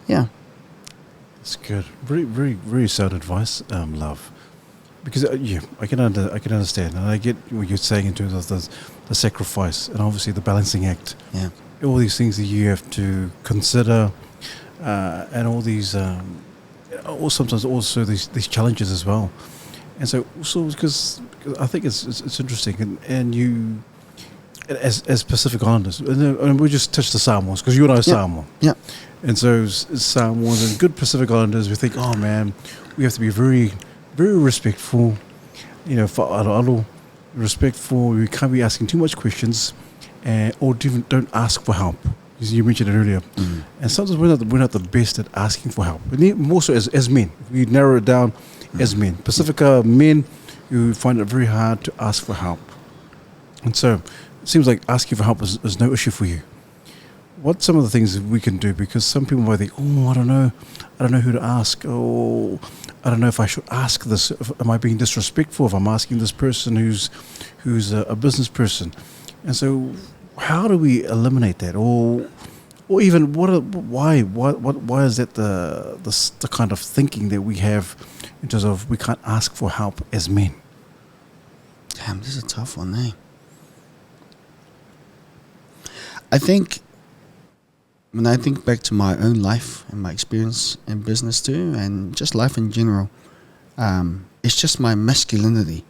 yeah. It's good. Very, very, very sound advice, love. Because I can understand, and I get what you're saying in terms of the sacrifice and obviously the balancing act. Yeah. All these things that you have to consider, and all these, or sometimes also these challenges as well. And so also because I think it's interesting, and you. As Pacific Islanders, and we just touched the Samoans because you and I are Samoan. Yeah. And so Samoans and good Pacific Islanders, we think, oh man, we have to be very, very respectful. For alo, respectful. We can't be asking too much questions, or don't ask for help. As you mentioned it earlier. And sometimes we're not the best at asking for help. And more so as men, we narrow it down as men. Pacifica men, you find it very hard to ask for help, and so. It seems like asking for help is no issue for you. What's some of the things that we can do? Because some people might think, I don't know who to ask. Oh, I don't know if I should ask this. Am I being disrespectful if I'm asking this person who's a business person? And so, how do we eliminate that? Or even why is that the kind of thinking that we have in terms of we can't ask for help as men? Damn, this is a tough one, eh? I think when I think back to my own life and my experience in business too, and just life in general, it's just my masculinity.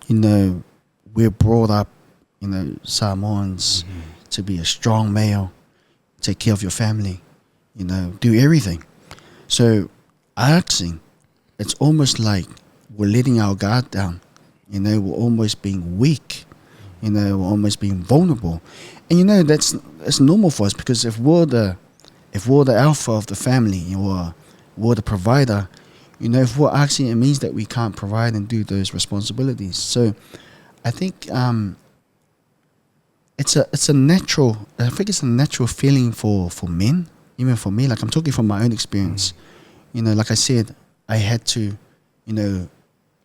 We're brought up, Samoans, to be a strong male, take care of your family, do everything. So asking, it's almost like we're letting our guard down. We're almost being weak. We're almost being vulnerable. And that's normal for us, because if we're the alpha of the family, or we're the provider, if we're asking, it means that we can't provide and do those responsibilities. So I think it's a natural feeling for men, even for me. Like I'm talking from my own experience. Like I said, I had to,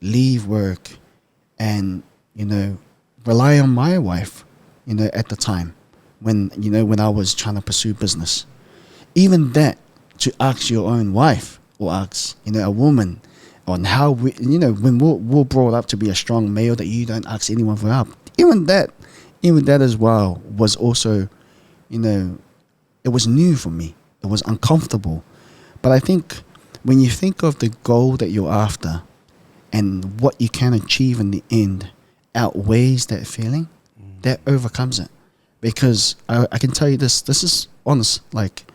leave work and, rely on my wife, at the time when I was trying to pursue business. Even that, to ask your own wife or ask, a woman on how we, when we're brought up to be a strong male, that you don't ask anyone for help. Even that even that as well was also, you know, it was new for me. It was uncomfortable. But I think when you think of the goal that you're after and what you can achieve in the end outweighs that feeling, that overcomes it. Because I can tell you this is honest, like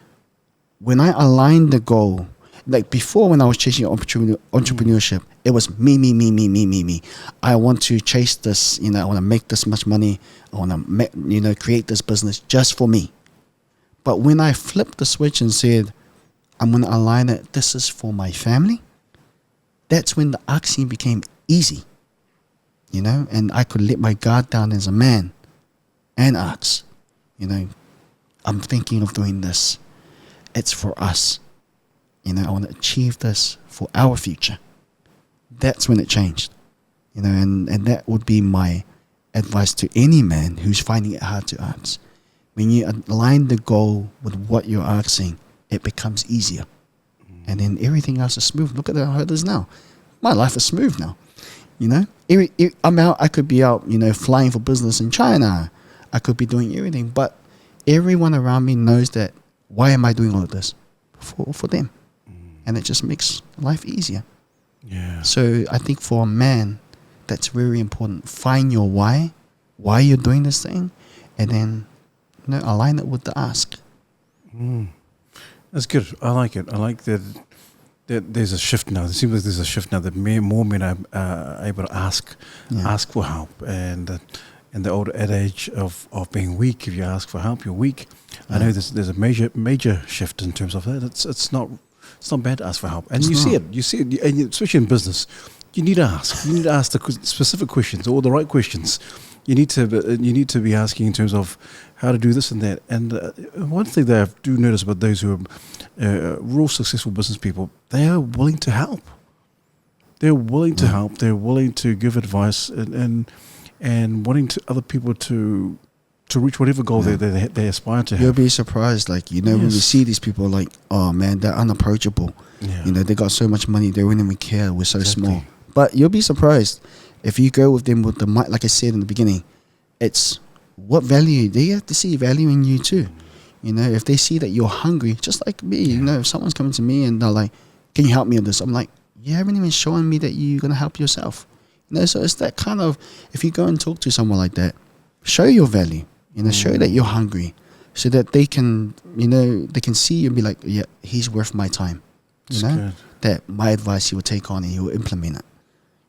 when I aligned the goal, like before when I was chasing entrepreneurship, it was me. I want to chase this, you know, I want to make this much money. I want to, you know, create this business just for me. But when I flipped the switch and said, I'm going to align it, this is for my family, that's when the asking became easy, you know, and I could let my guard down as a man and ask, you know, I'm thinking of doing this. It's for us. You know, I want to achieve this for our future. That's when it changed, you know, and that would be my advice to any man who's finding it hard to ask. When you align the goal with what you're asking, it becomes easier. And then everything else is smooth. Look at how it is now. My life is smooth now. You know, I'm out, I could be out, you know, flying for business in China. I could be doing everything, but everyone around me knows that why am I doing all of this? For them. And it just makes life easier. Yeah. So I think for a man, that's very important. Find your why you're doing this thing, and then, you know, align it with the ask. That's good. I like it. I like that there's a shift now. It seems like there's a shift now that more men are able to ask for help. And the old adage of being weak, if you ask for help, you're weak. I know there's a major shift in terms of that. It's not bad to ask for help. And you see it, and especially in business. You need to ask. You need to ask the specific questions or the right questions. You need to be asking in terms of how to do this and that. And one thing that I do notice about those who are real successful business people, they are willing to help. They're willing to help. They're willing to give advice and wanting to other people to reach whatever goal they aspire to have. You'll be surprised, like, you know, when we see these people, like, oh man, they're unapproachable. Yeah. You know, they got so much money, they wouldn't even care. We're so small. But you'll be surprised if you go with them with the mic. Like I said in the beginning, it's what value they have to see value in you too. You know, if they see that you're hungry, just like me, you know, if someone's coming to me and they're like, "Can you help me with this?" I'm like, "You haven't even shown me that you're gonna help yourself." You know, so it's that kind of, if you go and talk to someone like that, show your value. You know, show that you're hungry, so that they can, you know, they can see you and be like, "Yeah, he's worth my time." You know, good. That my advice he will take on and he will implement it.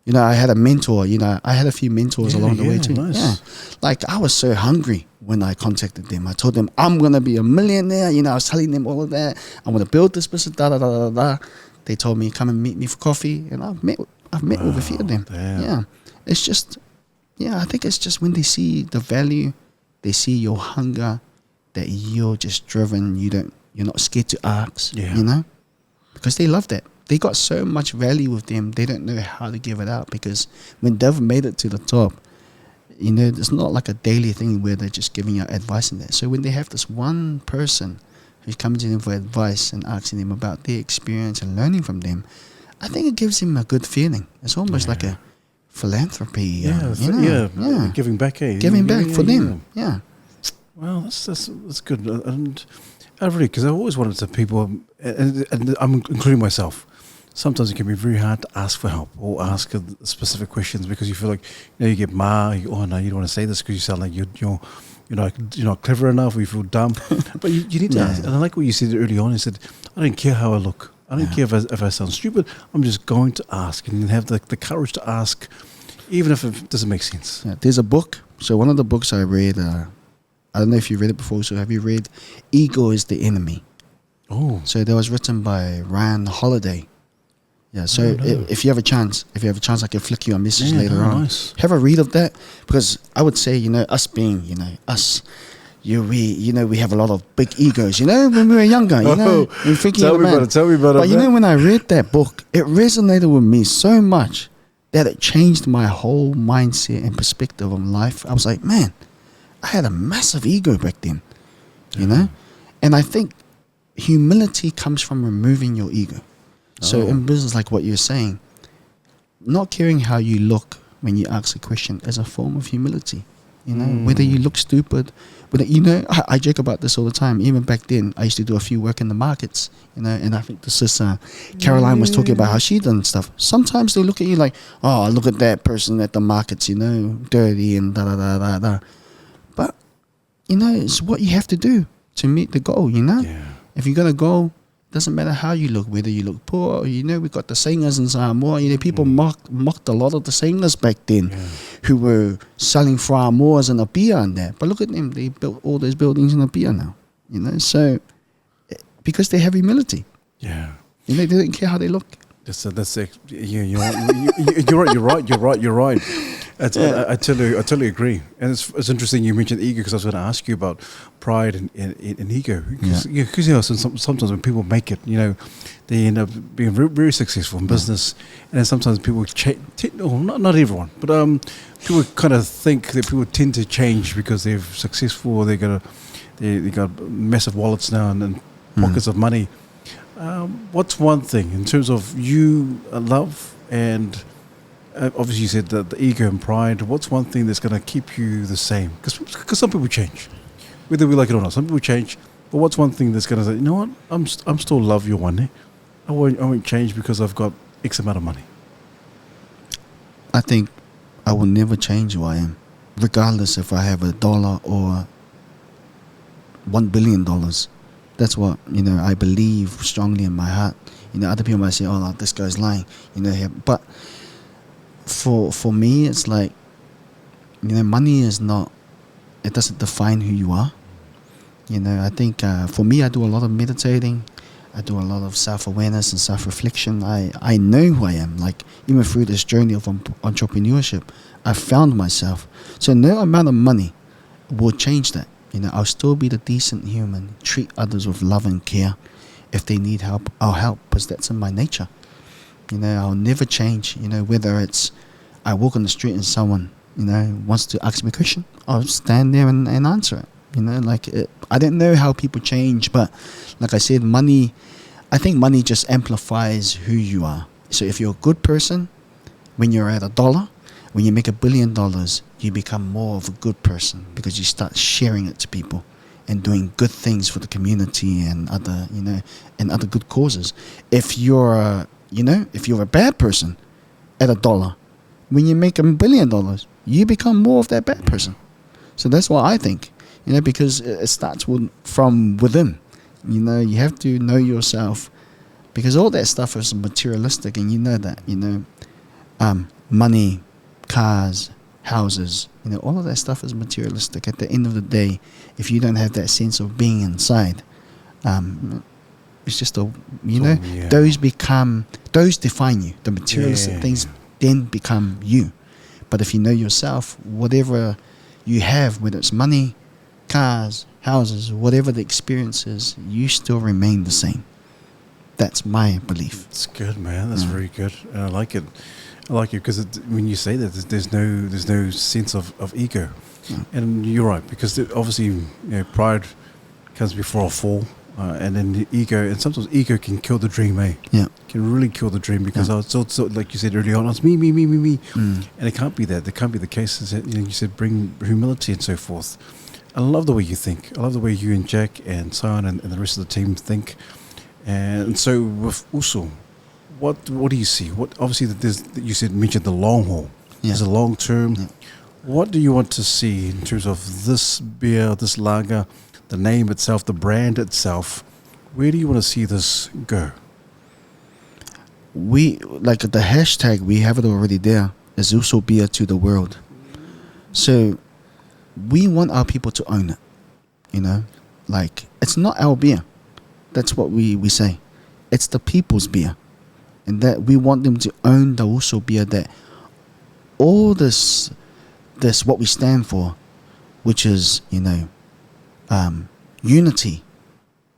You know, I had a mentor, you know, I had a few mentors along the way too. Nice. Yeah. Like, I was so hungry when I contacted them. I told them, I'm going to be a millionaire. You know, I was telling them all of that. I'm going to build this business, They told me, come and meet me for coffee. And I've met with a few of them. Damn. Yeah. It's just, I think it's just when they see the value, they see your hunger, that you're just driven. You're not scared to ask, you know, because they love that. They got so much value with them, they don't know how to give it out, because when they've made it to the top, you know, it's not like a daily thing where they're just giving out advice in that. So when they have this one person who's coming to them for advice and asking them about their experience and learning from them, I think it gives them a good feeling. It's almost like a philanthropy. Giving back, Giving back for them. Yeah. Well, that's good. And I really, because I always wanted to people, and I'm including myself. Sometimes it can be very hard to ask for help or ask specific questions, because you feel like, you know, you get you don't want to say this because you sound like you're not clever enough, or you feel dumb. But you need to ask. And I like what you said early on. You said, I don't care how I look. I don't care if I sound stupid. I'm just going to ask, and have the courage to ask, even if it doesn't make sense. Yeah, there's a book. So one of the books I read, I don't know if you read it before. So have you read Ego is the Enemy? Oh. So that was written by Ryan Holiday. Yeah, so if you have a chance, I can flick you a message later on. Nice. Have a read of that, because I would say, you know, us being, you know, us, we have a lot of big egos, you know, when we were younger, you know, we're thinking tell me about it. But you know, when I read that book, it resonated with me so much that it changed my whole mindset and perspective on life. I was like, man, I had a massive ego back then, you know, and I think humility comes from removing your ego. So in business, like what you're saying, not caring how you look when you ask a question is a form of humility, You know, whether you look stupid, whether, you know, I joke about this all the time. Even back then, I used to do a few work in the markets, you know, and I think the sister Caroline was talking about how she done stuff. Sometimes they look at you like, oh, look at that person at the markets, you know, dirty and da da da da da. But, you know, it's what you have to do to meet the goal, you know? Yeah. If you got a goal, doesn't matter how you look, whether you look poor, you know, we got the singers in Samoa. You know, people mocked a lot of the singers back then who were selling Moors and a beer and that. But look at them, they built all those buildings in a beer now, you know, so because they have humility. Yeah. You know, they don't care how they look. That's yeah, you're right. I totally agree. And it's interesting you mentioned ego, because I was going to ask you about pride and ego. Because you know, sometimes when people make it, you know, they end up being very, very successful in business. And then sometimes people not everyone, but people kind of think that people tend to change because they're successful, or they got massive wallets now and pockets of money. What's one thing in terms of you love and obviously you said that the ego and pride, what's one thing that's going to keep you the same? Because some people change, whether we like it or not. Some people change, but what's one thing that's going to say, you know what, I'm still Love Ioane. I won't change because I've got X amount of money. I think I will never change who I am, regardless if I have $1 or $1 billion. That's what, you know, I believe strongly in my heart. You know, other people might say, oh, no, this guy's lying, you know, but for me, it's like, you know, money is not, it doesn't define who you are. You know, I think for me, I do a lot of meditating. I do a lot of self-awareness and self-reflection. I know who I am. Like, even through this journey of entrepreneurship, I found myself. So no amount of money will change that. You know, I'll still be the decent human, treat others with love and care. If they need help, I'll help, because that's in my nature. You know, I'll never change. You know, whether it's I walk on the street and someone, you know, wants to ask me a question, I'll stand there and answer it. You know, like, I don't know how people change, but like I said, I think money just amplifies who you are. So if you're a good person, when you're at $1, when you make $1 billion, you become more of a good person, because you start sharing it to people and doing good things for the community and other, you know, and other good causes. If you're a bad person at $1, when you make $1 billion, you become more of that bad person. So that's what I think, you know, because it starts from within. You know, you have to know yourself, because all that stuff is materialistic, and you know that, you know, money, cars, houses, you know, all of that stuff is materialistic. At the end of the day, if you don't have that sense of being inside, it's just those define you. The materialistic things then become you. But if you know yourself, whatever you have, whether it's money, cars, houses, whatever the experience is, you still remain the same. That's my belief. It's good, man. That's very good. And I like it. I like it because when you say that, there's no sense of ego. Yeah. And you're right, because obviously, you know, pride comes before a fall, and then the ego, and sometimes ego can kill the dream, eh? Yeah, can really kill the dream, because I was so like you said earlier on, it's me, and it can't be that. There can't be the case. That, you know, you said bring humility and so forth. I love the way you think. I love the way you and Jack and Samoan and the rest of the team think. And so with USO, what do you see? What obviously you mentioned the long haul. Yeah. There's a long term. Yeah. What do you want to see in terms of this beer, this lager, the name itself, the brand itself? Where do you want to see this go? We like the hashtag. We have it already there. Is USO beer to the world. So we want our people to own it. You know, like, it's not our beer. That's what we say. It's the people's beer. And that we want them to own the USO beer, that all this what we stand for, which is, you know, unity,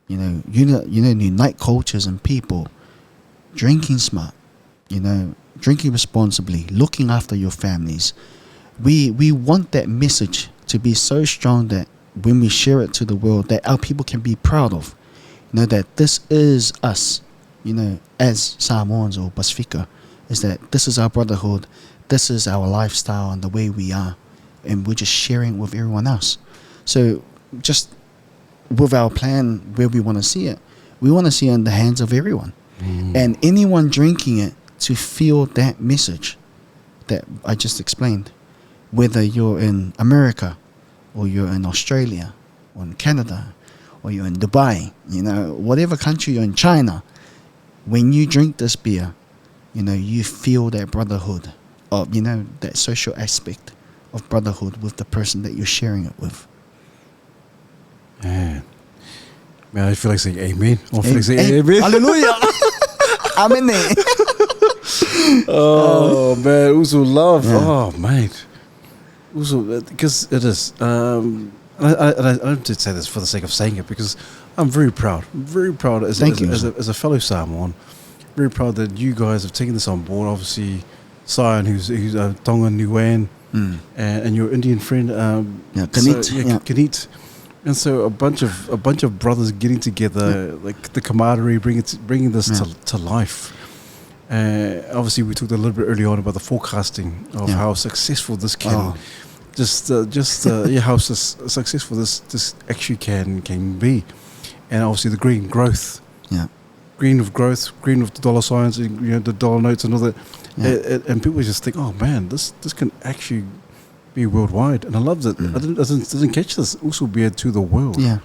you know, unite cultures and people, drinking smart, you know, drinking responsibly, looking after your families. We want that message to be so strong that when we share it to the world, that our people can be proud of, you know, that this is us, you know, as Samoans or Pacifica, is that this is our brotherhood, this is our lifestyle and the way we are, and we're just sharing with everyone else. So just with our plan where we want to see it, we want to see it in the hands of everyone. And anyone drinking it to feel that message that I just explained, whether you're in America or you're in Australia or in Canada or you're in Dubai, whatever country you're in, China, when you drink this beer, you feel that brotherhood of, that social aspect of brotherhood with the person that you're sharing it with. Man, I feel like saying amen. I feel like saying amen. Hallelujah. Amen. Oh man, USO love. Yeah. Oh man, USO, because it is. I don't just say this for the sake of saying it, because I'm very proud. Very proud as a fellow Samoan. Very proud that you guys have taken this on board. Obviously, Sion, who's Tongan Niuan, and your Indian friend, Kanit. Kanit. And so a bunch of brothers getting together, like the camaraderie, bringing this to life. Obviously, we talked a little bit early on about the forecasting of how successful this can, how successful this actually can be, and obviously the green growth, green of growth, green with the dollar signs, the dollar notes and all that, and people just think, oh man, this can actually be worldwide. And I love that. I didn't catch this. Also beer to the world. Yeah.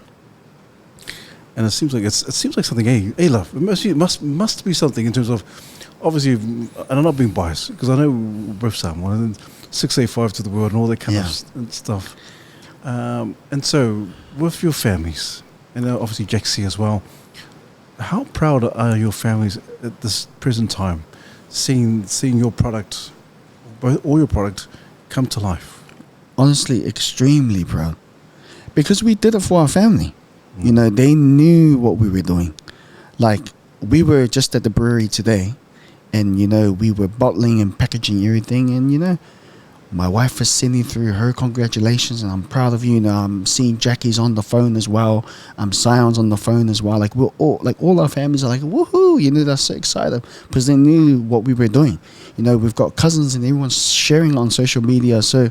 And it seems like something. Love. It must be something in terms of, obviously, and I'm not being biased because I know we're both Samoan and 685 to the world and all that kind of stuff. And so with your families, and obviously Jaxie as well, how proud are your families at this present time, seeing your product, all your product, come to life? Honestly, extremely proud, because we did it for our family. They knew what we were doing. Like, we were just at the brewery today, and we were bottling and packaging everything, and my wife was sending through her congratulations, and I'm proud of you. I'm seeing Jackie's on the phone as well. Sion's on the phone as well. Like, we're all our families are like, woohoo! They're so excited because they knew what we were doing. We've got cousins and everyone's sharing on social media. So,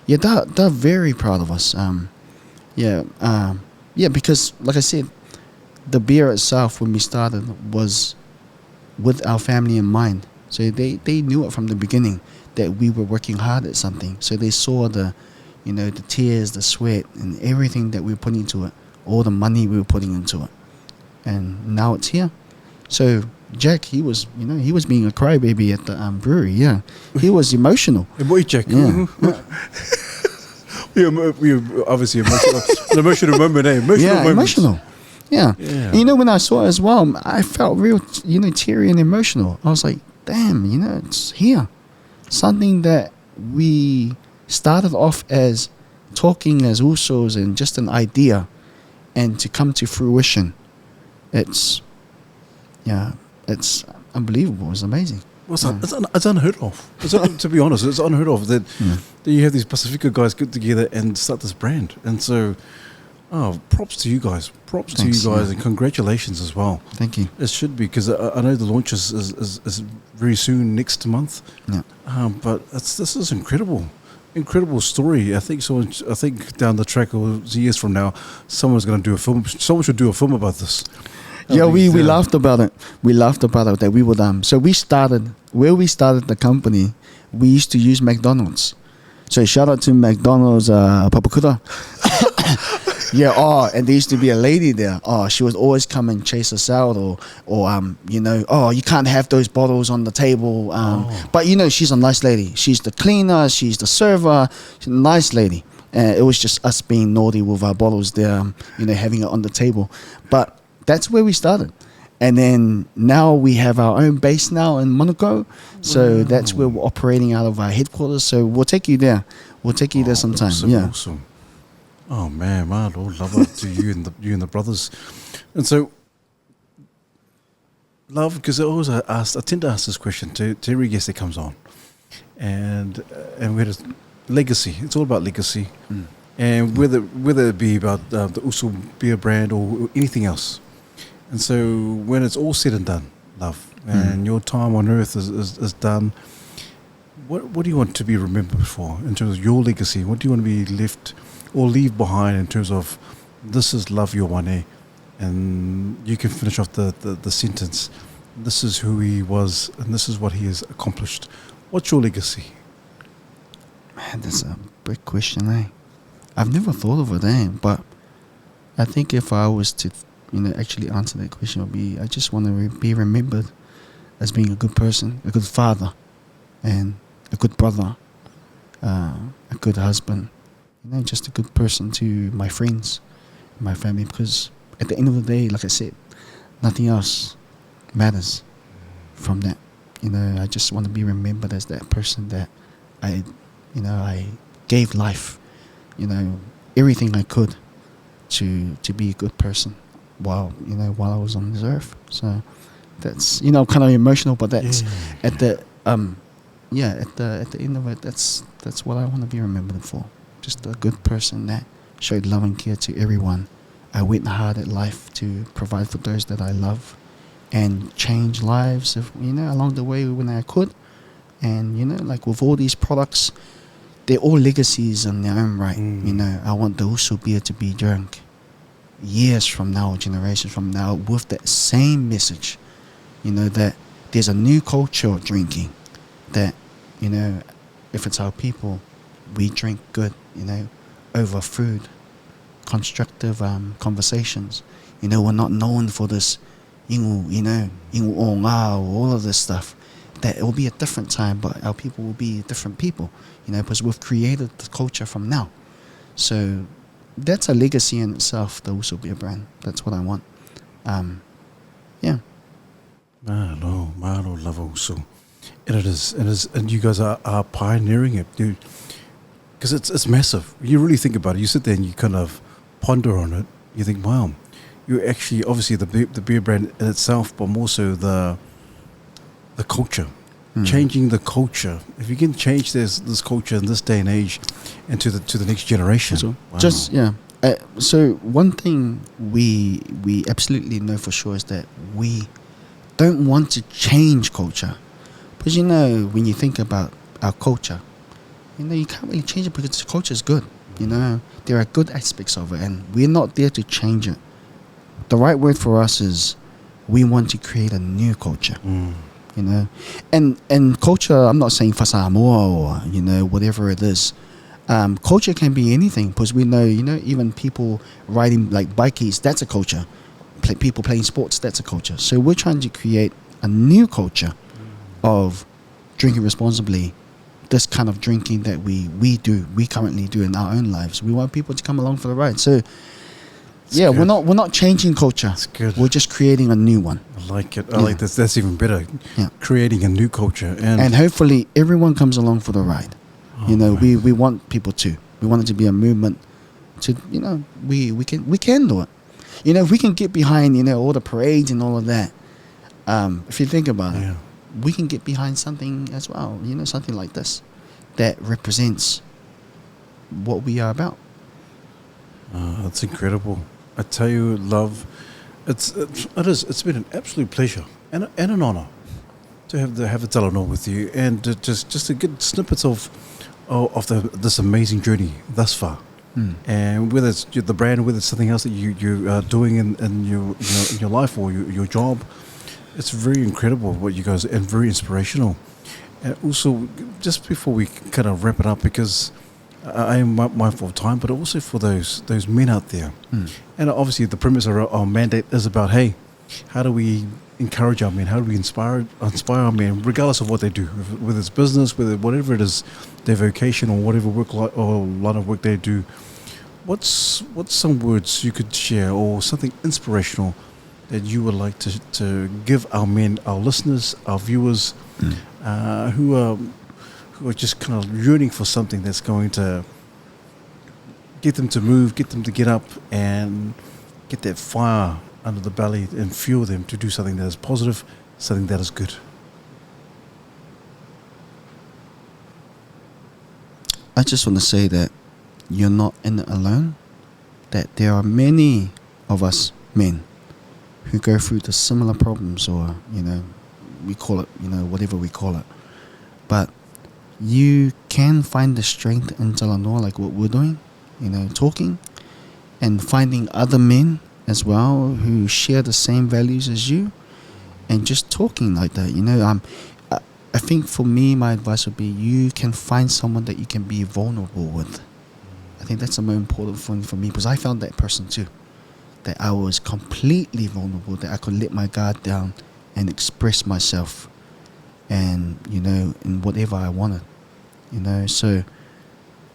they're very proud of us. Because like I said, the beer itself when we started was with our family in mind. So they knew it from the beginning that we were working hard at something. So they saw the tears, the sweat, and everything that we were putting into it, all the money we were putting into it, and now it's here. So Jack, he was being a crybaby at the brewery. Yeah, he was emotional. Hey boy, Jack. Yeah. we obviously emotional. An emotional moment, eh? Emotional. Yeah. When I saw it as well, I felt real, teary and emotional. I was like, damn, it's here. Something that we started off as talking as USOs and just an idea, and to come to fruition, it's unbelievable. It's amazing. Well, it's unheard of. To be honest, it's unheard of that you have these Pacifica guys get together and start this brand. And so, props to you guys. Thanks, and congratulations as well. Thank you. It should be, because I know the launch is very soon, next month. Yeah. But this is incredible story. I think down the track or years from now, someone's going to do a film. Someone should do a film about this. We laughed about it. We laughed about it that we would so we started the company. We used to use McDonald's. So shout out to McDonald's Papakura. And there used to be a lady there. She would always come and chase us out, or you can't have those bottles on the table. But she's a nice lady. She's the cleaner. She's the server. She's a nice lady. It was just us being naughty with our bottles there, having it on the table. But that's where we started. And then now we have our own base now in Monaco. So that's where we're operating out of our headquarters. So we'll take you there. We'll take you there sometime. Awesome. Oh man, my Lord, love it to you and the brothers. And so, love, because I tend to ask this question to every guest that comes on. And we had a legacy. It's all about legacy. And whether it be about the USO beer brand or anything else. And so when it's all said and done, love, and your time on earth is done, what do you want to be remembered for in terms of your legacy? What do you want to be left or leave behind in terms of this is Love Ioane, and you can finish off the sentence. This is who he was, and this is what he has accomplished. What's your legacy? Man, that's a big question, eh? I've never thought of it, eh? But I think if I was to, actually answer that question, it would be I just want to be remembered as being a good person, a good father, and a good brother, a good husband, just a good person to my friends, my family. Because at the end of the day, like I said, nothing else matters from that. I just want to be remembered as that person that I gave life, everything I could to be a good person while I was on this earth. So that's kind of emotional, but that's at the at the end of it, that's what I want to be remembered for. Just a good person that showed love and care to everyone. I went hard at life to provide for those that I love and change lives along the way when I could. And like with all these products, they're all legacies in their own right. I want the USO beer to be drunk years from now, generations from now, with that same message, that there's a new culture of drinking, that if it's our people, we drink good, over food, constructive conversations. We're not known for this ingu o ngā, all of this stuff. That it will be a different time, but our people will be different people, because we've created the culture from now. So that's a legacy in itself, the USO Beer brand. That's what I want. Yeah. Malo love USO. And it is, and you guys are pioneering it, dude. Because it's massive. You really think about it. You sit there and you kind of ponder on it. You think, wow, you're actually obviously the beer brand in itself, but more so the culture, changing the culture. If you can change this culture in this day and age, and to the next generation. So, wow. So one thing we absolutely know for sure is that we don't want to change culture, because when you think about our culture, you can't really change it because the culture is good. There are good aspects of it, and we're not there to change it. The right word for us is we want to create a new culture. And culture, I'm not saying for Samoa or whatever it is. Culture can be anything, because we know even people riding like bikies, that's a culture. People playing sports, that's a culture. So we're trying to create a new culture of drinking responsibly. This kind of drinking that we currently do in our own lives. We want people to come along for the ride. So good. we're not changing culture. That's good. We're just creating a new one. I like it. I like this. That's even better. Yeah. Creating a new culture, and hopefully everyone comes along for the ride. We want people to. We want it to be a movement. To we can do it. If we can get behind all the parades and all of that. If you think about it, we can get behind something as well. Something like this that represents what we are about. That's incredible. I tell you, love. It's been an absolute pleasure and an honor to have the talanoa with you, and just to get snippets of this amazing journey thus far. And whether it's the brand, whether it's something else that you are doing in your life or your job, it's very incredible what you guys, and very inspirational. And also, just before we kind of wrap it up, because I am mindful of time, but also for those men out there. And obviously the premise of our mandate is about, hey, how do we encourage our men? How do we inspire our men, regardless of what they do, whether it's business, whatever it is, their vocation or whatever or line of work they do. What's some words you could share, or something inspirational that you would like to give our men, our listeners, our viewers, who are just kind of yearning for something that's going to get them to move, get them to get up and get that fire under the belly and fuel them to do something that is positive, something that is good? I just want to say that you're not in it alone, that there are many of us men who go through the similar problems, or we call it whatever we call it, but you can find the strength in talanoa, like what we're doing, talking and finding other men as well who share the same values as you, and just talking like that. I think for me, my advice would be you can find someone that you can be vulnerable with. I think that's the most important thing for me, because I found that person too, that I was completely vulnerable, that I could let my guard down and express myself, and in whatever I wanted. So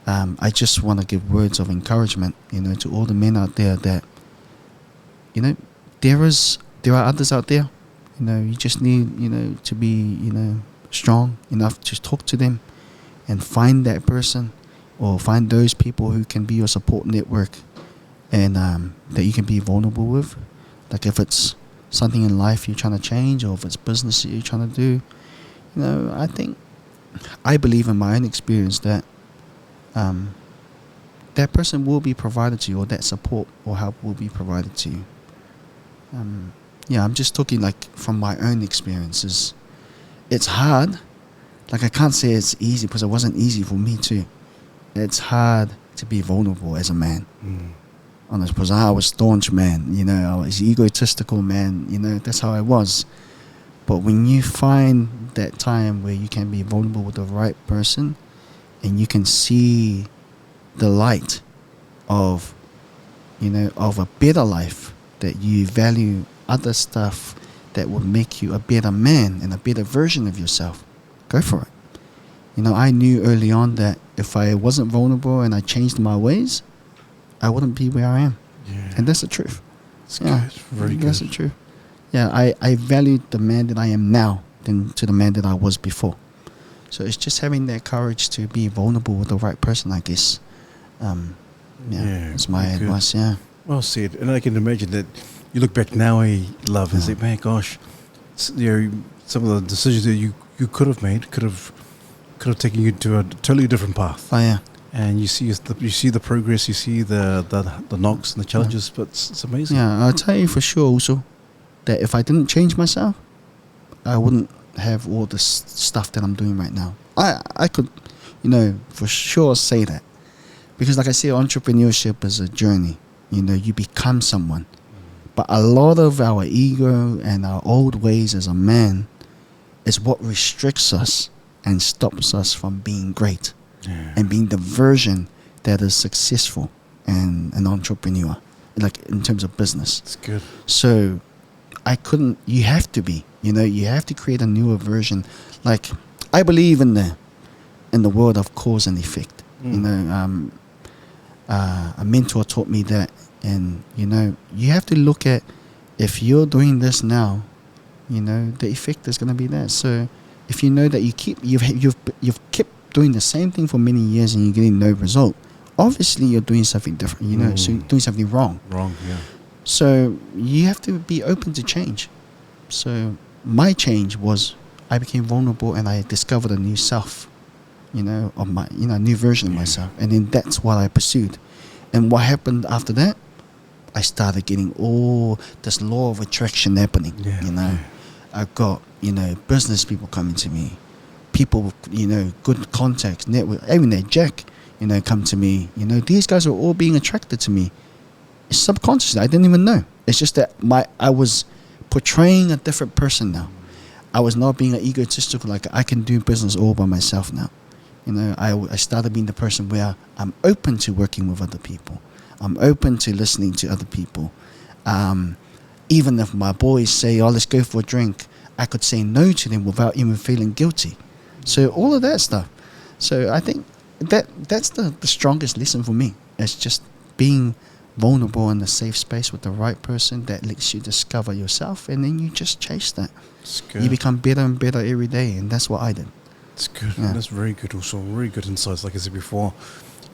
I just want to give words of encouragement, to all the men out there, that there are others out there. You just need to be strong enough to talk to them and find that person, or find those people who can be your support network, and that you can be vulnerable with. Like if it's something in life you're trying to change, or if it's business that you're trying to do, I believe in my own experience that that person will be provided to you, or that support or help will be provided to you. I'm just talking like from my own experiences. It's hard. Like I can't say it's easy, because it wasn't easy for me too. It's hard to be vulnerable as a man. Honest, because I was staunch man, I was egotistical man, that's how I was. But when you find that time where you can be vulnerable with the right person, and you can see the light of a better life, that you value other stuff that will make you a better man and a better version of yourself, go for it. I knew early on that if I wasn't vulnerable and I changed my ways, I wouldn't be where I am. Yeah. And that's the truth. It's good. Very good. That's the truth. I valued the man that I am now than to the man that I was before. So it's just having that courage to be vulnerable with the right person, I guess. That's my advice. Well said. And I can imagine that you look back now, Love, and say, man, gosh, some of the decisions that you could have made could have taken you to a totally different path. Oh yeah. And you see the progress, you see the knocks and the challenges, but it's amazing. Yeah, I'll tell you for sure also that if I didn't change myself, I wouldn't have all this stuff that I'm doing right now. I could, for sure say that. Because like I say, entrepreneurship is a journey. You become someone. But a lot of our ego and our old ways as a man is what restricts us and stops us from being great. Yeah. And being the version that is successful and an entrepreneur, like in terms of business. It's good. So you have to be, you have to create a newer version. Like I believe in the world of cause and effect. A mentor taught me that, and you have to look at, if you're doing this now, the effect is going to be there. So if you know that you've kept doing the same thing for many years and you're getting no result, obviously you're doing something different, so you're doing something wrong. Yeah. So you have to be open to change. So my change was I became vulnerable and I discovered a new self, of my, a new version of myself. And then that's what I pursued. And what happened after that, I started getting all this law of attraction happening. I've got, business people coming to me, people, good contacts, network, even that Jack, come to me. These guys are all being attracted to me. Subconsciously, I didn't even know. It's just that I was portraying a different person now. I was not being an egotistical, like I can do business all by myself now. I started being the person where I'm open to working with other people. I'm open to listening to other people. Even if my boys say, let's go for a drink, I could say no to them without even feeling guilty. So all of that stuff. So I think that's the strongest lesson for me. It's just being vulnerable in a safe space with the right person that lets you discover yourself, and then you just chase that. You become better and better every day, and that's what I did. It's good. Yeah. That's very good also. Very good insights, like I said before.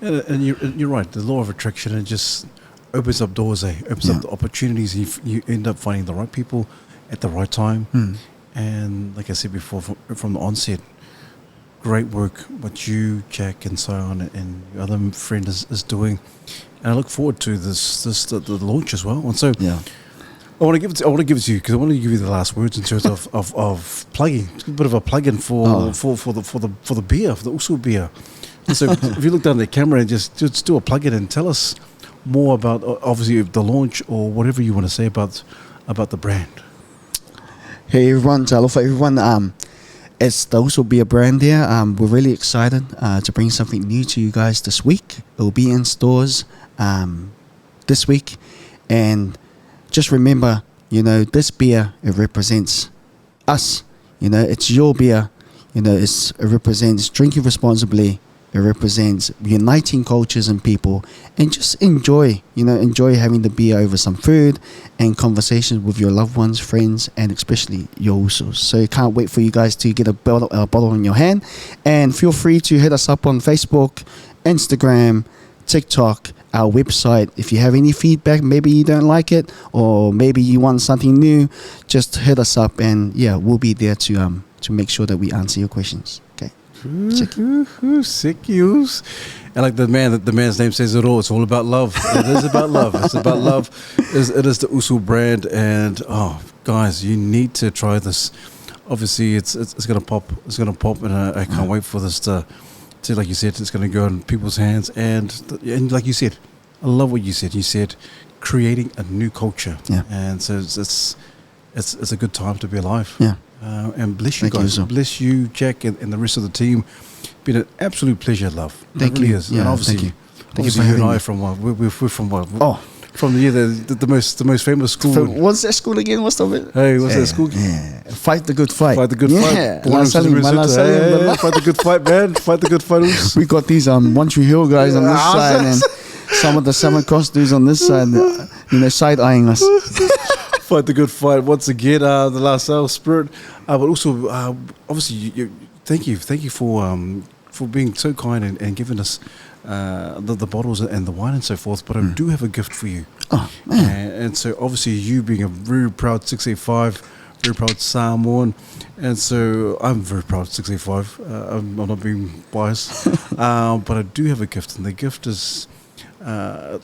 And you're right. The law of attraction, it just opens up doors, opens up the opportunities. You end up finding the right people at the right time. And like I said before, from the onset, great work what you, Jack, and Samoan and your other friend is doing. And I look forward to the launch as well. And so I want to give it. I want to give it to you because I want to give you the last words in terms of plugging. It's a bit of a plug-in for the beer, for the USO beer. And so if you look down the camera and just do a plug-in and tell us more about obviously the launch or whatever you want to say about the brand. Hey everyone, alofa everyone. It's the USO Beer brand there. We're really excited to bring something new to you guys this week. It will be in stores this week. And just remember, this beer, it represents us. It's your beer. It represents drinking responsibly. It represents uniting cultures and people, and just enjoy having the beer over some food and conversations with your loved ones, friends, and especially your usos. So can't wait for you guys to get a bottle in your hand, and feel free to hit us up on Facebook, Instagram, TikTok, our website. If you have any feedback, maybe you don't like it, or maybe you want something new, just hit us up, and we'll be there to make sure that we answer your questions. Okay. Sick use. And like the man's name says it all. It's all about love. It is about love. It's about love. It is the USO brand. And guys, you need to try this. Obviously, it's gonna pop. It's gonna pop, and I can't wait for this to like you said, it's gonna go in people's hands. And like you said, I love what you said. You said creating a new culture. Yeah. And so it's a good time to be alive. Yeah. And bless you guys. Bless you, Jack, and the rest of the team. Been an absolute pleasure, love. Thank you. Yeah, and obviously, thank you. You and I from what? We're from what? From the most famous school. What's that school again? What's the Hey, what's that school? Yeah. Fight the good fight. Fight the good fight. Fight the good fight, man. Fight the good fight. We got these One Tree Hill guys on this side, and some of the Southern Cross dudes on this side, side eyeing us. Fight the good fight once again. The last spirit, but also obviously, thank you for being so kind and giving us the bottles and the wine and so forth. But I do have a gift for you. Oh man! And so obviously, you being a very proud 685, very proud Samoan, and so I'm very proud 685. I'm not being biased, but I do have a gift, and the gift is.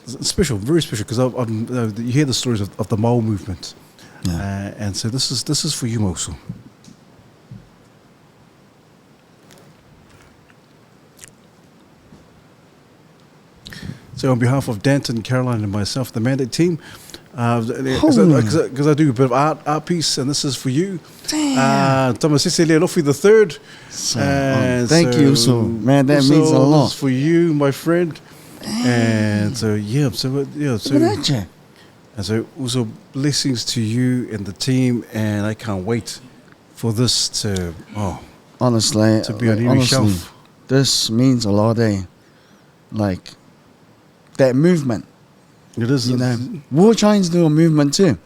Special, very special, because you hear the stories of the Mau movement, and so this is for you also. So on behalf of Danton, Caroline, and myself, the Mandate team, because I do a bit of art piece, and this is for you. Tamasese Lealofi the third. Thank you, so man, that means a lot. This is for you, my friend. And so and so also blessings to you and the team, and I can't wait for this to honestly to be on every shelf. This means a lot, like that movement. It is, we're trying to do a movement too,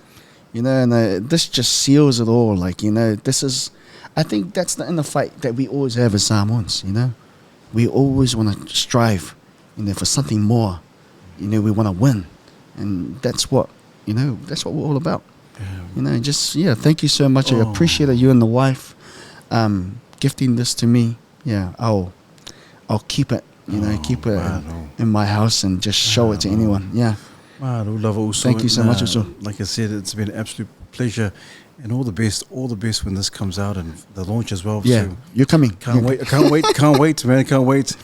and this just seals it all. Like this is, I think that's the inner fight that we always have as Samoans. We always want to strive. For something more, we want to win, and that's what we're all about. Thank you so much. I appreciate you and the wife gifting this to me. I'll keep it, keep it in my house and just show it to anyone. Thank you so much, also. Like I said, it's been an absolute pleasure, and all the best when this comes out and the launch as well. Yeah, so you're coming. Can't wait, man. Can't wait.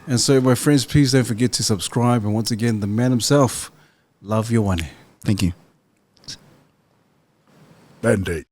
And so, my friends, please don't forget to subscribe. And once again, the man himself, Love Ioane. Thank you. Mandate.